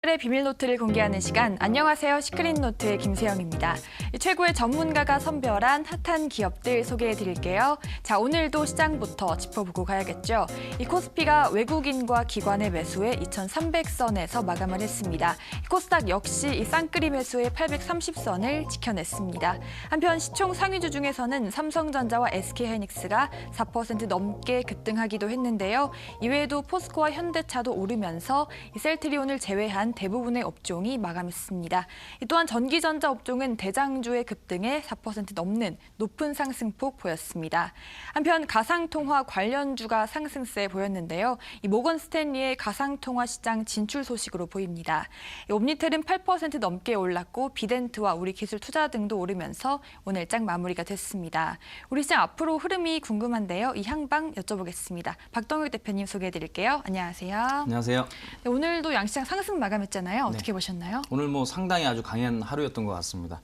의 비밀노트를 공개하는 시간. 안녕하세요. 시크릿노트의 김세영입니다. 최고의 전문가가 선별한 핫한 기업들 소개해드릴게요. 자, 오늘도 시장부터 짚어보고 가야겠죠. 이 코스피가 외국인과 기관의 매수에 2,300선에서 마감을 했습니다. 코스닥 역시 이 쌍끌이 매수에 830선을 지켜냈습니다. 한편 시총 상위주 중에서는 삼성전자와 SK하이닉스가 4% 넘게 급등하기도 했는데요. 이외에도 포스코와 현대차도 오르면서 이 셀트리온을 제외한 대부분의 업종이 마감했습니다. 또한 전기전자 업종은 대장주의 급등에 4% 넘는 높은 상승폭 보였습니다. 한편 가상통화 관련주가 상승세 보였는데요. 이 모건 스탠리의 가상통화 시장 진출 소식으로 보입니다. 옴니텔은 8% 넘게 올랐고 비덴트와 우리기술투자 등도 오르면서 오늘장 마무리가 됐습니다. 우리 시장 앞으로 흐름이 궁금한데요. 이 향방 여쭤보겠습니다. 박동혁 대표님 소개해드릴게요. 안녕하세요. 안녕하세요. 네, 오늘도 양시장 상승 마감했잖아요. 어떻게 네. 보셨나요? 오늘 상당히 아주 강한 하루였던 것 같습니다.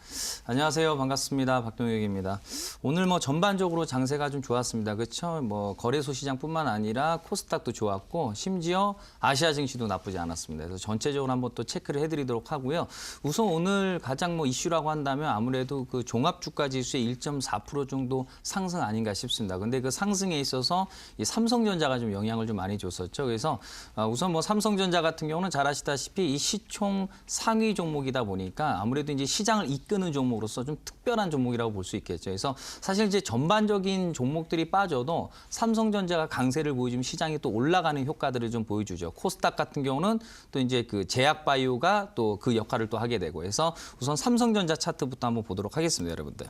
안녕하세요. 반갑습니다. 박동혁입니다. 오늘 전반적으로 장세가 좀 좋았습니다. 그렇죠? 거래소 시장뿐만 아니라 코스닥도 좋았고 심지어 아시아 증시도 나쁘지 않았습니다. 그래서 전체적으로 한번 또 체크를 해드리도록 하고요. 우선 오늘 가장 이슈라고 한다면 아무래도 그 종합주가 지수의 1.4% 정도 상승 아닌가 싶습니다. 근데 그 상승에 있어서 이 삼성전자가 좀 영향을 좀 많이 줬었죠. 그래서 우선 삼성전자 같은 경우는 잘 아시다시피 이 시총 상위 종목이다 보니까 아무래도 이제 시장을 이끄는 종목으로서 좀 특별한 종목이라고 볼 수 있겠죠. 그래서 사실 이제 전반적인 종목들이 빠져도 삼성전자가 강세를 보여주면 시장이 또 올라가는 효과들을 좀 보여주죠. 코스닥 같은 경우는 또 이제 그 제약바이오가 또 그 역할을 또 하게 되고 해서 우선 삼성전자 차트부터 한번 보도록 하겠습니다, 여러분들.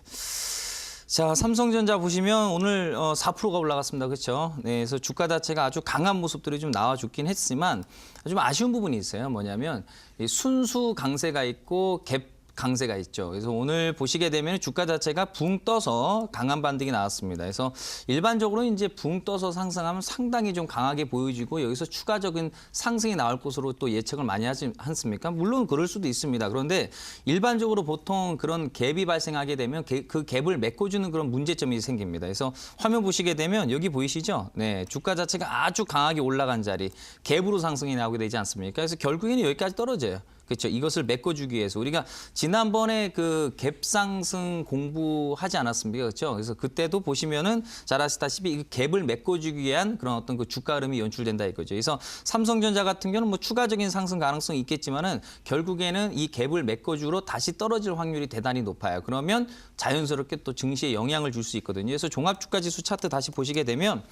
자, 삼성전자 보시면 오늘 4%가 올라갔습니다. 그렇죠? 네, 그래서 주가 자체가 아주 강한 모습들이 좀 나와줬긴 했지만 좀 아쉬운 부분이 있어요. 뭐냐면 이 순수 강세가 있고 갭 강세가 있죠. 그래서 오늘 보시게 되면 주가 자체가 붕 떠서 강한 반등이 나왔습니다. 그래서 일반적으로 이제 붕 떠서 상승하면 상당히 좀 강하게 보여지고 여기서 추가적인 상승이 나올 것으로 또 예측을 많이 하지 않습니까? 물론 그럴 수도 있습니다. 그런데 일반적으로 보통 그런 갭이 발생하게 되면 그 갭을 메꿔주는 그런 문제점이 생깁니다. 그래서 화면 보시게 되면 여기 보이시죠? 네, 주가 자체가 아주 강하게 올라간 자리, 갭으로 상승이 나오게 되지 않습니까? 그래서 결국에는 여기까지 떨어져요. 그렇죠. 이것을 메꿔주기 위해서 우리가 지난번에 그 갭 상승 공부하지 않았습니까? 그렇죠. 그래서 그때도 보시면은 잘 아시다시피 이 갭을 메꿔주기 위한 그런 어떤 그 주가 흐름이 연출된다 이거죠. 그래서 삼성전자 같은 경우는 추가적인 상승 가능성이 있겠지만은 결국에는 이 갭을 메꿔주로 다시 떨어질 확률이 대단히 높아요. 그러면 자연스럽게 또 증시에 영향을 줄 수 있거든요. 그래서 종합주가지수 차트 다시 보시게 되면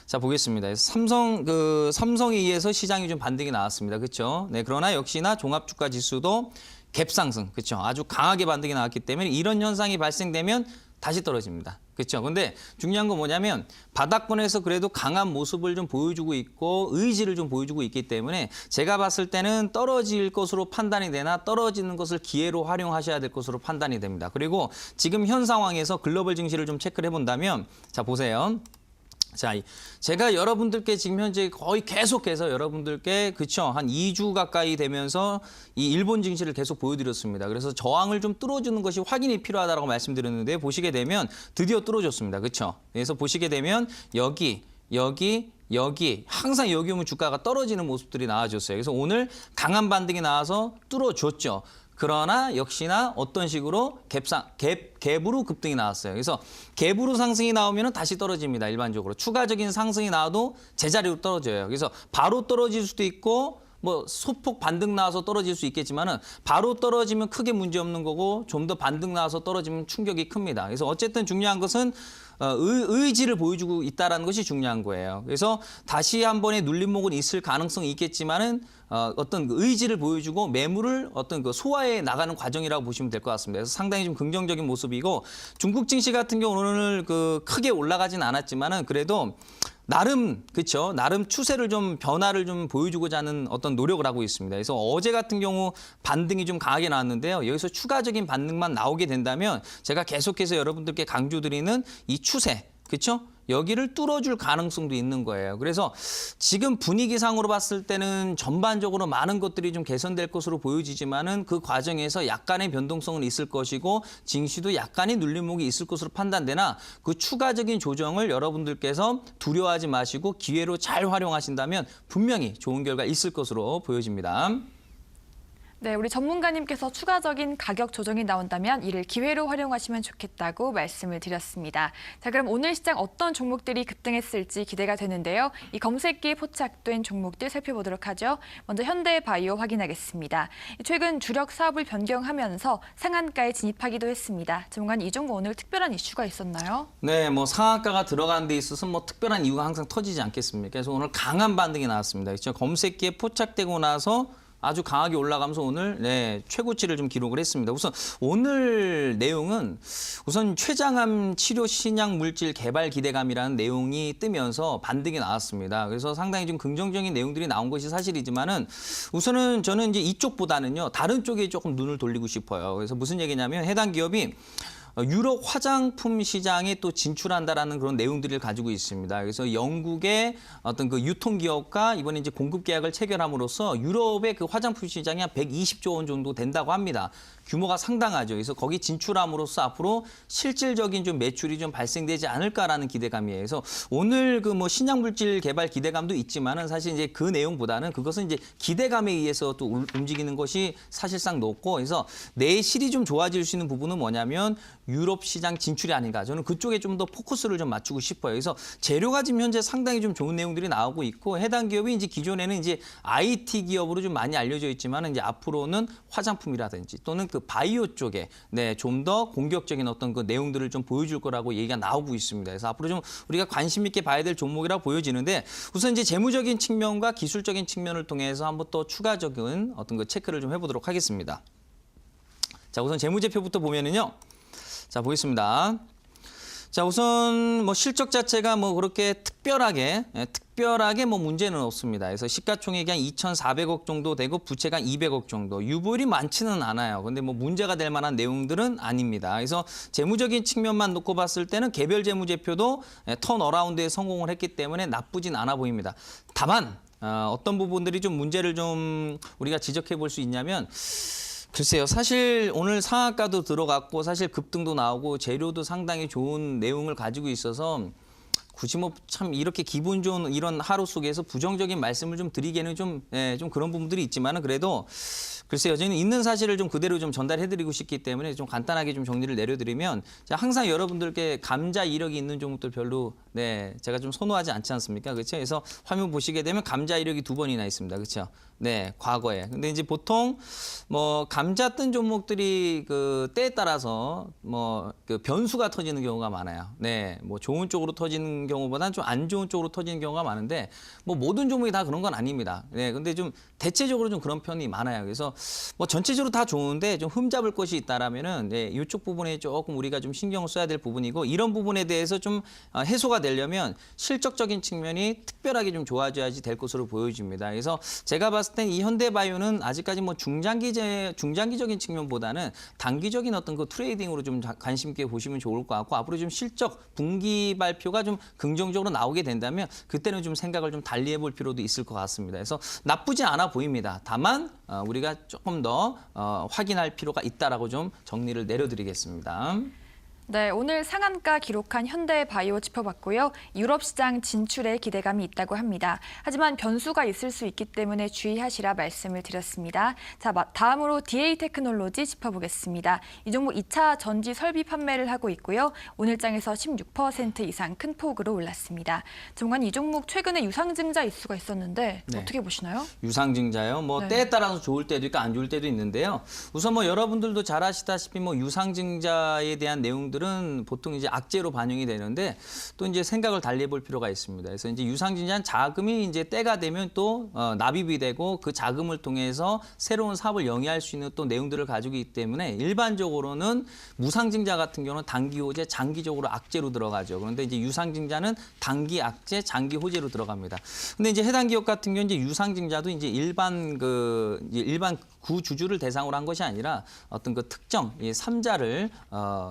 자 보겠습니다. 그래서 삼성에 의해서 시장이 좀 반등이 나왔습니다. 그렇죠. 네, 그러나 역시나 종합주가 지수도 갭 상승, 그렇죠. 아주 강하게 반등이 나왔기 때문에 이런 현상이 발생되면 다시 떨어집니다. 그렇죠. 근데 중요한 건 뭐냐면 바닥권에서 그래도 강한 모습을 좀 보여주고 있고 의지를 좀 보여주고 있기 때문에 제가 봤을 때는 떨어질 것으로 판단이 되나 떨어지는 것을 기회로 활용하셔야 될 것으로 판단이 됩니다. 그리고 지금 현 상황에서 글로벌 증시를 좀 체크를 해본다면 자 보세요. 자, 제가 여러분들께 지금 현재 거의 계속해서 여러분들께 그쵸 한 2주 가까이 되면서 이 일본 증시를 계속 보여드렸습니다. 그래서 저항을 좀 뚫어주는 것이 확인이 필요하다고 말씀드렸는데 보시게 되면 드디어 뚫어줬습니다. 그렇죠? 그래서 보시게 되면 여기 항상 여기 오면 주가가 떨어지는 모습들이 나와줬어요. 그래서 오늘 강한 반등이 나와서 뚫어줬죠. 그러나 역시나 어떤 식으로 갭으로 급등이 나왔어요. 그래서 갭으로 상승이 나오면 다시 떨어집니다. 일반적으로. 추가적인 상승이 나와도 제자리로 떨어져요. 그래서 바로 떨어질 수도 있고 소폭 반등 나와서 떨어질 수 있겠지만은 바로 떨어지면 크게 문제 없는 거고 좀 더 반등 나와서 떨어지면 충격이 큽니다. 그래서 어쨌든 중요한 것은 의지를 보여주고 있다는 것이 중요한 거예요. 그래서 다시 한 번의 눌림목은 있을 가능성이 있겠지만은 어떤 의지를 보여주고 매물을 어떤 그 소화해 나가는 과정이라고 보시면 될 것 같습니다. 그래서 상당히 좀 긍정적인 모습이고 중국 증시 같은 경우 오늘 크게 올라가진 않았지만은 그래도 나름 그렇죠. 나름 추세를 좀 변화를 좀 보여주고자 하는 어떤 노력을 하고 있습니다. 그래서 어제 같은 경우 반등이 좀 강하게 나왔는데요. 여기서 추가적인 반등만 나오게 된다면 제가 계속해서 여러분들께 강조드리는 이 추세, 그렇죠? 여기를 뚫어줄 가능성도 있는 거예요. 그래서 지금 분위기상으로 봤을 때는 전반적으로 많은 것들이 좀 개선될 것으로 보여지지만은 그 과정에서 약간의 변동성은 있을 것이고 증시도 약간의 눌림목이 있을 것으로 판단되나 그 추가적인 조정을 여러분들께서 두려워하지 마시고 기회로 잘 활용하신다면 분명히 좋은 결과 있을 것으로 보여집니다. 네, 우리 전문가님께서 추가적인 가격 조정이 나온다면 이를 기회로 활용하시면 좋겠다고 말씀을 드렸습니다. 자, 그럼 오늘 시장 어떤 종목들이 급등했을지 기대가 되는데요. 이 검색기에 포착된 종목들 살펴보도록 하죠. 먼저 현대바이오 확인하겠습니다. 최근 주력 사업을 변경하면서 상한가에 진입하기도 했습니다. 전문가님, 이 종목 오늘 특별한 이슈가 있었나요? 네, 뭐 상한가가 들어가는 데 있어서 뭐 특별한 이유가 항상 터지지 않겠습니까? 그래서 오늘 강한 반등이 나왔습니다. 그렇죠? 검색기에 포착되고 나서 아주 강하게 올라가면서 오늘 최고치를 좀 기록을 했습니다. 우선 오늘 내용은 우선 췌장암 치료 신약 물질 개발 기대감이라는 내용이 뜨면서 반등이 나왔습니다. 그래서 상당히 좀 긍정적인 내용들이 나온 것이 사실이지만은 우선은 저는 이제 이쪽보다는요 다른 쪽에 조금 눈을 돌리고 싶어요. 그래서 무슨 얘기냐면 해당 기업이 유럽 화장품 시장에 또 진출한다라는 그런 내용들을 가지고 있습니다. 그래서 영국의 어떤 그 유통기업과 이번에 이제 공급 계약을 체결함으로써 유럽의 그 화장품 시장이 한 120조 원 정도 된다고 합니다. 규모가 상당하죠. 그래서 거기 진출함으로써 앞으로 실질적인 좀 매출이 좀 발생되지 않을까라는 기대감이에요. 그래서 오늘 그 뭐 신약물질 개발 기대감도 있지만은 사실 이제 그 내용보다는 그것은 이제 기대감에 의해서 또 움직이는 것이 사실상 높고 그래서 내실이 좀 좋아질 수 있는 부분은 뭐냐면 유럽 시장 진출이 아닌가. 저는 그쪽에 좀 더 포커스를 좀 맞추고 싶어요. 그래서 재료가 지금 현재 상당히 좀 좋은 내용들이 나오고 있고 해당 기업이 이제 기존에는 이제 IT 기업으로 좀 많이 알려져 있지만 이제 앞으로는 화장품이라든지 또는 그 바이오 쪽에 좀 더 공격적인 어떤 그 내용들을 좀 보여줄 거라고 얘기가 나오고 있습니다. 그래서 앞으로 좀 우리가 관심 있게 봐야 될 종목이라고 보여지는데 우선 이제 재무적인 측면과 기술적인 측면을 통해서 한번 또 추가적인 어떤 그 체크를 좀 해보도록 하겠습니다. 자, 우선 재무제표부터 보면은요. 자, 보겠습니다. 자, 우선 뭐 실적 자체가 뭐 그렇게 특별하게 뭐 문제는 없습니다. 그래서 시가총액이 한 2,400억 정도 되고 부채가 200억 정도. 유보율이 많지는 않아요. 근데 뭐 문제가 될 만한 내용들은 아닙니다. 그래서 재무적인 측면만 놓고 봤을 때는 개별 재무제표도 턴어라운드에 성공을 했기 때문에 나쁘진 않아 보입니다. 다만 어떤 부분들이 좀 문제를 좀 우리가 지적해 볼 수 있냐면 글쎄요. 사실 오늘 상한가도 들어갔고 사실 급등도 나오고 재료도 상당히 좋은 내용을 가지고 있어서 굳이 뭐 참 이렇게 기분 좋은 이런 하루 속에서 부정적인 말씀을 좀 드리기에는 좀 그런 부분들이 있지만은 그래도 글쎄요. 저는 있는 사실을 좀 그대로 좀 전달해드리고 싶기 때문에 좀 간단하게 좀 정리를 내려드리면 항상 여러분들께 감자 이력이 있는 종목들 별로 제가 좀 선호하지 않지 않습니까? 그렇죠? 그래서 화면 보시게 되면 감자 이력이 2번이나 있습니다. 그렇죠? 네, 과거에. 근데 이제 보통 뭐 감자 뜬 종목들이 그 때에 따라서 뭐 그 변수가 터지는 경우가 많아요. 네, 뭐 좋은 쪽으로 터지는 경우보다는 좀 안 좋은 쪽으로 터지는 경우가 많은데 뭐 모든 종목이 다 그런 건 아닙니다. 네, 근데 좀 대체적으로 좀 그런 편이 많아요. 그래서 뭐 전체적으로 다 좋은데 좀 흠잡을 것이 있다라면은 이쪽 부분에 조금 우리가 좀 신경을 써야 될 부분이고 이런 부분에 대해서 좀 해소가 되려면 실적적인 측면이 특별하게 좀 좋아져야지 될 것으로 보여집니다. 그래서 제가 봤을 땐 이 현대바이오는 아직까지 뭐 중장기적인 측면보다는 단기적인 어떤 그 트레이딩으로 좀 관심 있게 보시면 좋을 것 같고 앞으로 좀 실적 분기 발표가 좀 긍정적으로 나오게 된다면 그때는 좀 생각을 좀 달리 해볼 필요도 있을 것 같습니다. 그래서 나쁘지 않아 보입니다. 다만 우리가 조금 더 확인할 필요가 있다라고 좀 정리를 내려드리겠습니다. 네, 오늘 상한가 기록한 현대바이오 짚어봤고요. 유럽 시장 진출에 기대감이 있다고 합니다. 하지만 변수가 있을 수 있기 때문에 주의하시라 말씀을 드렸습니다. 자, 다음으로 DA테크놀로지 짚어보겠습니다. 이 종목 2차 전지 설비 판매를 하고 있고요. 오늘장에서 16% 이상 큰 폭으로 올랐습니다. 전문가님, 이 종목 최근에 유상증자 이슈가 있었는데 어떻게 보시나요? 유상증자요? 뭐 때에 따라서 좋을 때도 있고 안 좋을 때도 있는데요. 우선 뭐 여러분들도 잘 아시다시피 뭐 유상증자에 대한 내용들은 보통 이제 악재로 반영이 되는데 또 이제 생각을 달리 해볼 필요가 있습니다. 그래서 이제 유상증자는 자금이 이제 때가 되면 또 납입이 되고 그 자금을 통해서 새로운 사업을 영위할 수 있는 또 내용들을 가지고 있기 때문에 일반적으로는 무상증자 같은 경우는 단기 호재, 장기적으로 악재로 들어가죠. 그런데 이제 유상증자는 단기 악재, 장기 호재로 들어갑니다. 근데 이제 해당 기업 같은 경우는 이제 유상증자도 이제 일반 구주주를 대상으로 한 것이 아니라 어떤 그 특정 삼자를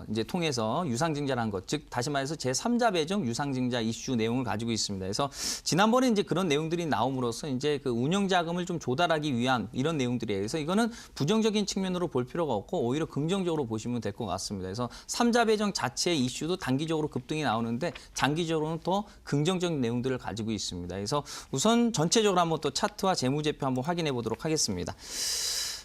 이제 통해서 유상증자를 한 것, 즉 다시 말해서 제3자 배정 유상증자 이슈 내용을 가지고 있습니다. 그래서 지난번에 이제 그런 내용들이 나옴으로써 이제 그 운영 자금을 좀 조달하기 위한 이런 내용들이에요. 그래서 이거는 부정적인 측면으로 볼 필요가 없고 오히려 긍정적으로 보시면 될 것 같습니다. 그래서 3자 배정 자체의 이슈도 단기적으로 급등이 나오는데 장기적으로는 더 긍정적인 내용들을 가지고 있습니다. 그래서 우선 전체적으로 한번 또 차트와 재무제표 한번 확인해 보도록 하겠습니다.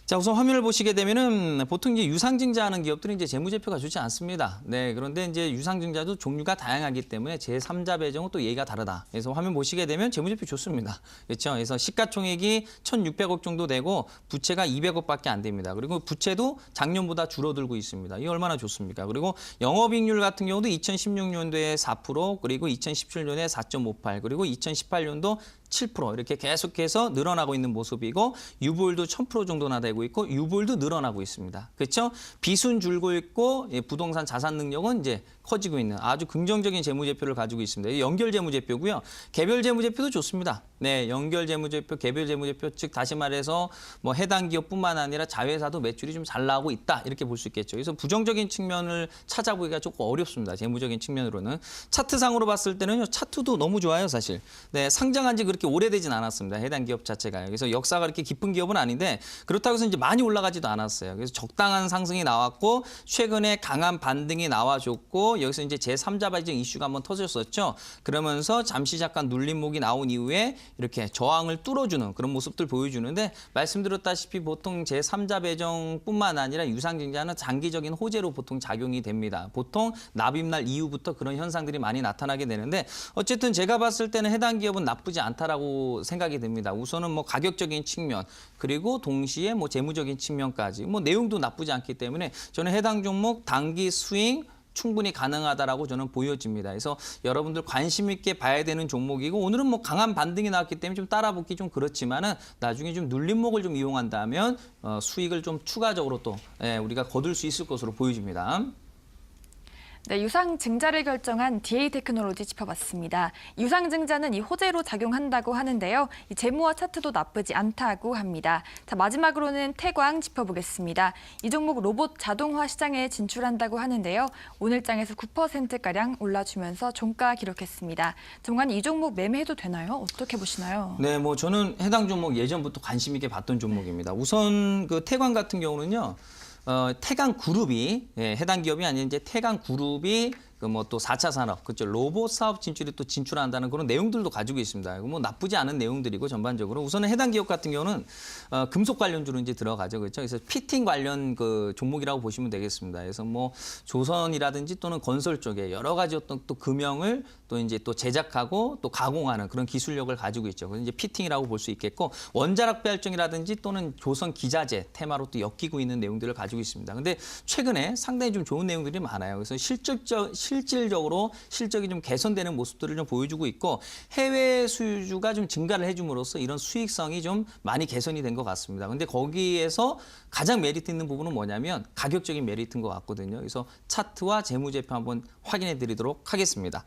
자, 우선 화면을 보시게 되면은 보통 이제 유상증자하는 기업들은 이제 재무제표가 좋지 않습니다. 네, 그런데 이제 유상증자도 종류가 다양하기 때문에 제3자 배정은 또 예의가 다르다. 그래서 화면 보시게 되면 재무제표 좋습니다. 그렇죠? 그래서 시가총액이 1,600억 정도 되고 부채가 200억밖에 안 됩니다. 그리고 부채도 작년보다 줄어들고 있습니다. 이게 얼마나 좋습니까? 그리고 영업이익률 같은 경우도 2016년도에 4%, 그리고 2017년에 4.58, 그리고 2018년도 7% 이렇게 계속해서 늘어나고 있는 모습이고 유보율도 1000% 정도나 되고 있고 유보율도 늘어나고 있습니다. 그렇죠? 빚은 줄고 있고 부동산 자산 능력은 이제 커지고 있는 아주 긍정적인 재무제표를 가지고 있습니다. 연결 재무제표고요. 개별 재무제표도 좋습니다. 네, 연결 재무제표, 개별 재무제표, 즉 다시 말해서 뭐 해당 기업뿐만 아니라 자회사도 매출이 좀 잘 나오고 있다 이렇게 볼 수 있겠죠. 그래서 부정적인 측면을 찾아보기가 조금 어렵습니다. 재무적인 측면으로는 차트상으로 봤을 때는요, 차트도 너무 좋아요, 사실. 네, 상장한 지 그렇게 오래되진 않았습니다. 해당 기업 자체가요. 그래서 역사가 그렇게 깊은 기업은 아닌데 그렇다고 해서 이제 많이 올라가지도 않았어요. 그래서 적당한 상승이 나왔고 최근에 강한 반등이 나와줬고 여기서 이제 제3자 발정 이슈가 한번 터졌었죠. 그러면서 잠시 잠깐 눌림목이 나온 이후에 이렇게 저항을 뚫어주는 그런 모습들 보여주는데 말씀드렸다시피 보통 제3자 배정뿐만 아니라 유상증자는 장기적인 호재로 보통 작용이 됩니다. 보통 납입날 이후부터 그런 현상들이 많이 나타나게 되는데 어쨌든 제가 봤을 때는 해당 기업은 나쁘지 않다라고 생각이 됩니다. 우선은 뭐 가격적인 측면 그리고 동시에 뭐 재무적인 측면까지 뭐 내용도 나쁘지 않기 때문에 저는 해당 종목 단기 스윙 충분히 가능하다라고 저는 보여집니다. 그래서 여러분들 관심 있게 봐야 되는 종목이고 오늘은 뭐 강한 반등이 나왔기 때문에 좀 따라붙기 좀 그렇지만은 나중에 좀 눌림목을 좀 이용한다면 수익을 좀 추가적으로 또 우리가 거둘 수 있을 것으로 보여집니다. 네, 유상증자를 결정한 DA테크놀로지 짚어봤습니다. 유상증자는 이 호재로 작용한다고 하는데요. 이 재무와 차트도 나쁘지 않다고 합니다. 자, 마지막으로는 태광 짚어보겠습니다. 이 종목 로봇 자동화 시장에 진출한다고 하는데요. 오늘 장에서 9%가량 올라주면서 종가 기록했습니다. 정관 이 종목 매매해도 되나요? 어떻게 보시나요? 네, 뭐 저는 해당 종목 예전부터 관심 있게 봤던 종목입니다. 우선 그 태광 같은 경우는요. 태광 그룹이 해당 기업이 아닌 이제 태광 그룹이 그 뭐 또 4차 산업, 그렇죠. 로봇 사업 진출에 또 진출한다는 그런 내용들도 가지고 있습니다. 뭐 나쁘지 않은 내용들이고 전반적으로 우선은 해당 기업 같은 경우는 금속 관련주로 이제 들어가죠, 그렇죠. 그래서 피팅 관련 그 종목이라고 보시면 되겠습니다. 그래서 뭐 조선이라든지 또는 건설 쪽에 여러 가지 어떤 또 금형을 또 이제 또 제작하고 또 가공하는 그런 기술력을 가지고 있죠. 그래서 이제 피팅이라고 볼 수 있겠고 원자력 발전이라든지 또는 조선 기자재 테마로 또 엮이고 있는 내용들을 가지고 있습니다. 근데 최근에 상당히 좀 좋은 내용들이 많아요. 그래서 실질적으로 실적이 좀 개선되는 모습들을 좀 보여주고 있고 해외 수주가 좀 증가를 해줌으로써 이런 수익성이 좀 많이 개선이 된 것 같습니다. 근데 거기에서 가장 메리트 있는 부분은 뭐냐면 가격적인 메리트인 것 같거든요. 그래서 차트와 재무제표 한번 확인해 드리도록 하겠습니다.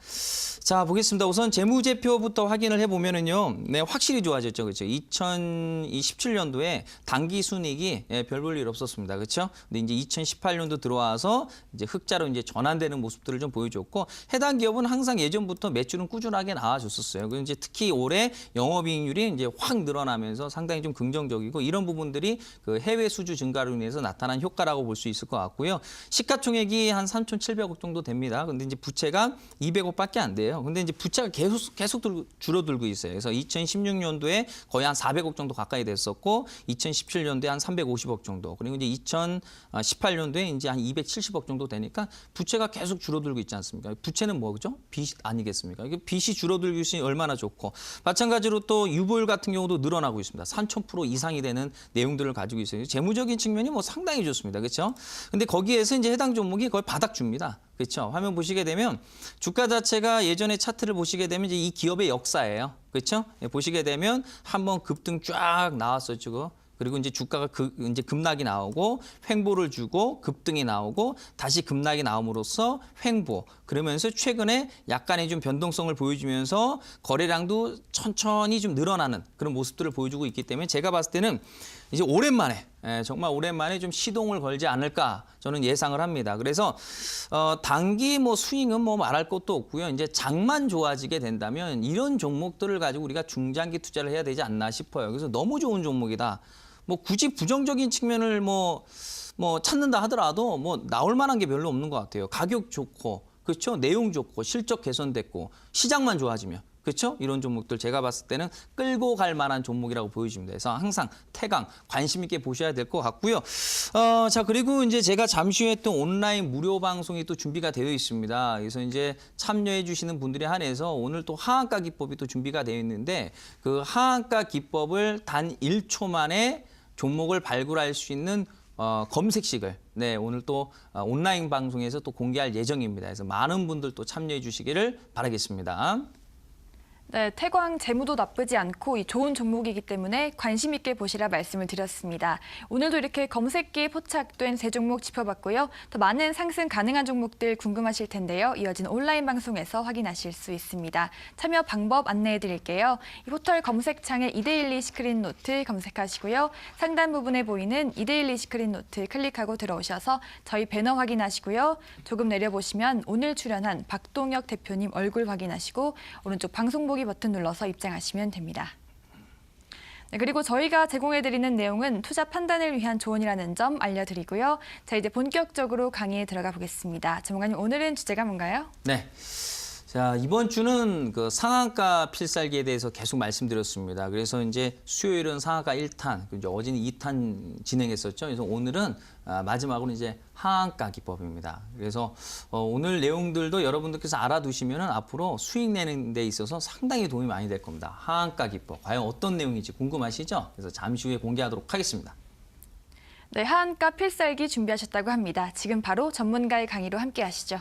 자, 보겠습니다. 우선 재무제표부터 확인을 해보면은요. 네, 확실히 좋아졌죠. 그렇죠. 2017년도에 당기 순이익이 별 볼 일 없었습니다. 그렇죠. 근데 이제 2018년도 들어와서 이제 흑자로 이제 전환되는 모습들을 좀 보여줬고 해당 기업은 항상 예전부터 매출은 꾸준하게 나와줬었어요. 그리고 이제 특히 올해 영업이익률이 이제 확 늘어나면서 상당히 좀 긍정적이고 이런 부분들이 그 해외 수주 증가로 인해서 나타난 효과라고 볼 수 있을 것 같고요. 시가총액이 한 3,700억 정도 됩니다. 근데 이제 부채가 200억밖에 안 돼요. 근데 이제 부채가 계속 줄어들고 있어요. 그래서 2016년도에 거의 한 400억 정도 가까이 됐었고 2017년도에 한 350억 정도 그리고 이제 2018년도에 이제 한 270억 정도 되니까 부채가 계속 줄어들고 있지 않습니까? 부채는 뭐죠? 빚 아니겠습니까? 이게 빚이 줄어들고 있으니 얼마나 좋고 마찬가지로 또 유보율 같은 경우도 늘어나고 있습니다. 3,000% 이상이 되는 내용들을 가지고 있어요. 재무적인 측면이 뭐 상당히 좋습니다. 그렇죠? 근데 거기에서 이제 해당 종목이 거의 바닥줍니다. 그렇죠? 화면 보시게 되면 주가 자체가 예전에 차트를 보시게 되면 이제 이 기업의 역사예요. 그렇죠? 보시게 되면 한번 급등 쫙 나왔었죠. 그리고 이제 주가가 이제 급락이 나오고 횡보를 주고 급등이 나오고 다시 급락이 나옴으로써 횡보. 그러면서 최근에 약간의 좀 변동성을 보여주면서 거래량도 천천히 좀 늘어나는 그런 모습들을 보여주고 있기 때문에 제가 봤을 때는 이제 오랜만에 정말 오랜만에 좀 시동을 걸지 않을까 저는 예상을 합니다. 그래서 단기 뭐 스윙은 뭐 말할 것도 없고요. 이제 장만 좋아지게 된다면 이런 종목들을 가지고 우리가 중장기 투자를 해야 되지 않나 싶어요. 그래서 너무 좋은 종목이다. 뭐 굳이 부정적인 측면을 뭐 찾는다 하더라도 뭐 나올 만한 게 별로 없는 것 같아요. 가격 좋고 그렇죠. 내용 좋고 실적 개선됐고 시장만 좋아지면 그렇죠? 이런 종목들 제가 봤을 때는 끌고 갈 만한 종목이라고 보여집니다. 그래서 항상 태강 관심 있게 보셔야 될 것 같고요. 자, 그리고 이제 제가 잠시 후에 또 온라인 무료 방송이 또 준비가 되어 있습니다. 그래서 이제 참여해 주시는 분들에 한해서 오늘 또 하한가 기법이 또 준비가 되어 있는데 그 하한가 기법을 단 1초 만에 종목을 발굴할 수 있는 검색식을 오늘 또 온라인 방송에서 또 공개할 예정입니다. 그래서 많은 분들 또 참여해 주시기를 바라겠습니다. 네, 태광 재무도 나쁘지 않고 좋은 종목이기 때문에 관심 있게 보시라 말씀을 드렸습니다. 오늘도 이렇게 검색기에 포착된 세 종목 짚어봤고요. 더 많은 상승 가능한 종목들 궁금하실 텐데요. 이어진 온라인 방송에서 확인하실 수 있습니다. 참여 방법 안내해 드릴게요. 이 포털 검색창에 이데일리 시크릿 노트 검색하시고요. 상단 부분에 보이는 이데일리 시크릿 노트 클릭하고 들어오셔서 저희 배너 확인하시고요. 조금 내려보시면 오늘 출연한 박동혁 대표님 얼굴 확인하시고 오른쪽 방송보기 버튼 눌러서 입장하시면 됩니다. 네, 그리고 저희가 제공해드리는 내용은 투자 판단을 위한 조언이라는 점 알려드리고요. 자, 이제 본격적으로 강의에 들어가 보겠습니다. 전문가님, 오늘은 주제가 뭔가요? 네. 자, 이번 주는 그 상한가 필살기에 대해서 계속 말씀드렸습니다. 그래서 이제 수요일은 상한가 1탄, 이제 어제는 2탄 진행했었죠. 그래서 오늘은 마지막으로 이제 하한가 기법입니다. 그래서 오늘 내용들도 여러분들께서 알아두시면 앞으로 수익 내는 데 있어서 상당히 도움이 많이 될 겁니다. 하한가 기법, 과연 어떤 내용인지 궁금하시죠? 그래서 잠시 후에 공개하도록 하겠습니다. 네, 하한가 필살기 준비하셨다고 합니다. 지금 바로 전문가의 강의로 함께 하시죠.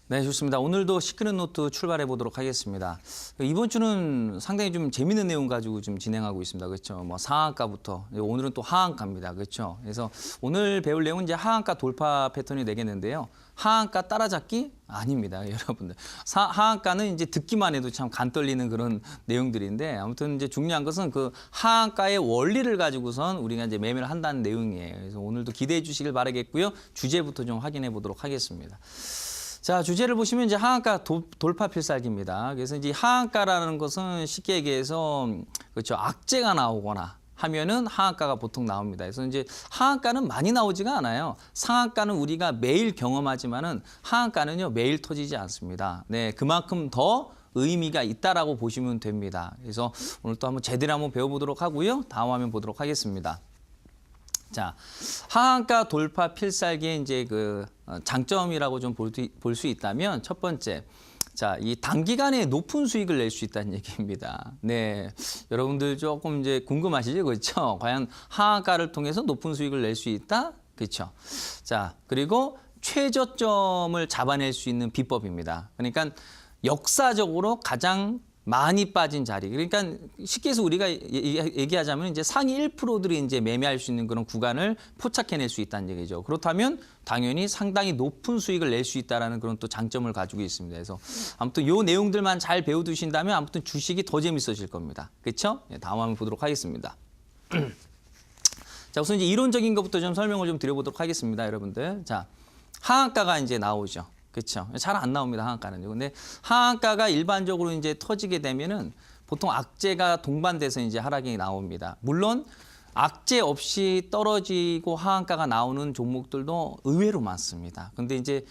네, 좋습니다. 오늘도 시크릿 노트 출발해 보도록 하겠습니다. 이번 주는 상당히 좀 재밌는 내용 가지고 좀 진행하고 있습니다. 그렇죠? 뭐 상한가부터 오늘은 또 하한가입니다. 그렇죠? 그래서 오늘 배울 내용은 이제 하한가 돌파 패턴이 되겠는데요. 하한가 따라잡기 아닙니다, 여러분들. 하한가는 이제 듣기만 해도 참 간 떨리는 그런 내용들인데 아무튼 이제 중요한 것은 그 하한가의 원리를 가지고선 우리가 이제 매매를 한다는 내용이에요. 그래서 오늘도 기대해 주시길 바라겠고요. 주제부터 좀 확인해 보도록 하겠습니다. 자, 주제를 보시면 이제 하한가 돌파 필살기입니다. 그래서 이제 하한가라는 것은 쉽게 얘기해서 그렇죠. 악재가 나오거나 하면은 하한가가 보통 나옵니다. 그래서 이제 하한가는 많이 나오지가 않아요. 상한가는 우리가 매일 경험하지만은 하한가는요, 매일 터지지 않습니다. 네, 그만큼 더 의미가 있다라고 보시면 됩니다. 그래서 오늘 또 한번 제대로 한번 배워보도록 하고요. 다음 화면 보도록 하겠습니다. 자, 하한가 돌파 필살기의 이제 그 장점이라고 좀 볼 수 있다면 첫 번째, 자, 이 단기간에 높은 수익을 낼 수 있다는 얘기입니다. 네, 여러분들 조금 이제 궁금하시죠, 그렇죠? 과연 하한가를 통해서 높은 수익을 낼 수 있다, 그렇죠? 자, 그리고 최저점을 잡아낼 수 있는 비법입니다. 그러니까 역사적으로 가장 많이 빠진 자리. 그러니까 쉽게 해서 우리가 얘기하자면 이제 상위 1%들이 이제 매매할 수 있는 그런 구간을 포착해낼 수 있다는 얘기죠. 그렇다면 당연히 상당히 높은 수익을 낼 수 있다는 그런 또 장점을 가지고 있습니다. 그래서 아무튼 요 내용들만 잘 배워두신다면 아무튼 주식이 더 재밌어질 겁니다. 그렇죠? 네, 다음 한번 보도록 하겠습니다. 자, 우선 이제 이론적인 것부터 좀 설명을 좀 드려보도록 하겠습니다, 여러분들. 자, 하한가가 이제 나오죠. 그렇죠. 잘 안 나옵니다, 하한가는요. 근데 하한가가 일반적으로 이제 터지게 되면은 보통 악재가 동반돼서 이제 하락이 나옵니다. 물론 악재 없이 떨어지고 하한가가 나오는 종목들도 의외로 많습니다. 근데 이제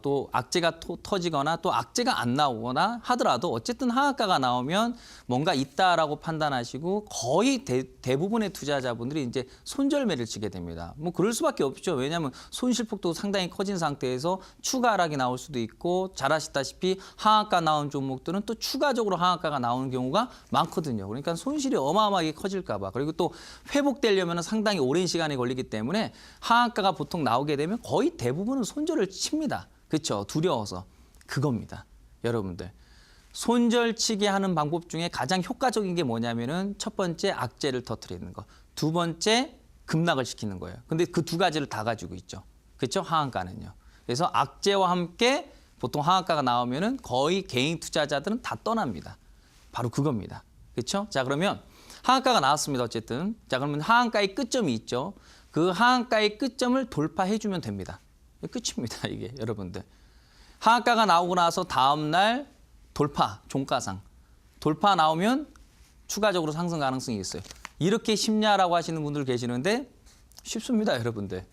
또 악재가 터지거나 또 악재가 안 나오거나 하더라도 어쨌든 하한가가 나오면 뭔가 있다라고 판단하시고 거의 대부분의 투자자분들이 이제 손절매를 치게 됩니다. 뭐 그럴 수밖에 없죠. 왜냐하면 손실폭도 상당히 커진 상태에서 추가 하락이 나올 수도 있고 잘 아시다시피 하한가 나온 종목들은 또 추가적으로 하한가가 나오는 경우가 많거든요. 그러니까 손실이 어마어마하게 커질까 봐. 그리고 또 회복되려면 상당히 오랜 시간이 걸리기 때문에 하한가가 보통 나오게 되면 거의 대부분은 손절을 칩니다. 그렇죠? 두려워서. 그겁니다. 여러분들. 손절치게 하는 방법 중에 가장 효과적인 게 뭐냐면은 첫 번째 악재를 터뜨리는 거. 두 번째 급락을 시키는 거예요. 근데 그 두 가지를 다 가지고 있죠. 그렇죠? 하한가는요. 그래서 악재와 함께 보통 하한가가 나오면은 거의 개인 투자자들은 다 떠납니다. 바로 그겁니다. 그렇죠? 자, 그러면 하한가가 나왔습니다. 어쨌든. 자, 그러면 하한가의 끝점이 있죠. 그 하한가의 끝점을 돌파해 주면 됩니다. 끝입니다. 이게 여러분들. 하한가가 나오고 나서 다음 날 돌파, 종가상. 돌파 나오면 추가적으로 상승 가능성이 있어요. 이렇게 쉽냐라고 하시는 분들 계시는데 쉽습니다, 여러분들.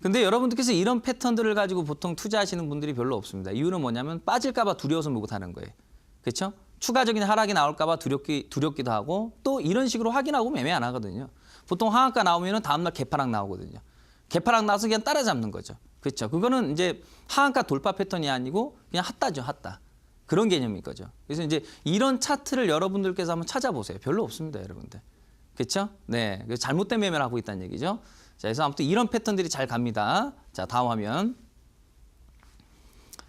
근데 여러분들께서 이런 패턴들을 가지고 보통 투자하시는 분들이 별로 없습니다. 이유는 뭐냐면 빠질까 봐 두려워서 못 하는 거예요. 그렇죠? 추가적인 하락이 나올까 봐 두렵기도 하고 또 이런 식으로 확인하고 매매 안 하거든요. 보통 하한가 나오면 다음날 개파락 나오거든요. 개파락 나와서 그냥 따라잡는 거죠. 그렇죠? 그거는 이제 하한가 돌파 패턴이 아니고 그냥 핫다죠, 핫다. 그런 개념인 거죠. 그래서 이제 이런 차트를 여러분들께서 한번 찾아보세요. 별로 없습니다, 여러분들. 그렇죠? 네, 잘못된 매매를 하고 있다는 얘기죠. 자, 그래서 아무튼 이런 패턴들이 잘 갑니다. 자, 다음 화면.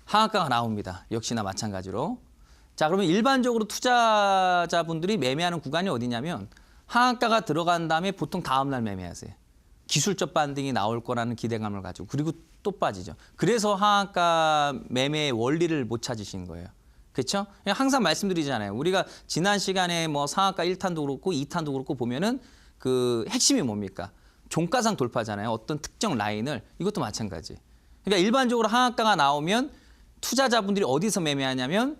하한가가 나옵니다. 역시나 마찬가지로. 자, 그러면 일반적으로 투자자분들이 매매하는 구간이 어디냐면 하한가가 들어간 다음에 보통 다음 날 매매하세요. 기술적 반등이 나올 거라는 기대감을 가지고 그리고 또 빠지죠. 그래서 하한가 매매의 원리를 못 찾으신 거예요. 그렇죠? 항상 말씀드리잖아요. 우리가 지난 시간에 뭐 상한가 1탄도 그렇고 2탄도 그렇고 보면은 그 핵심이 뭡니까? 종가상 돌파잖아요. 어떤 특정 라인을. 이것도 마찬가지. 그러니까 일반적으로 하한가가 나오면 투자자분들이 어디서 매매하냐면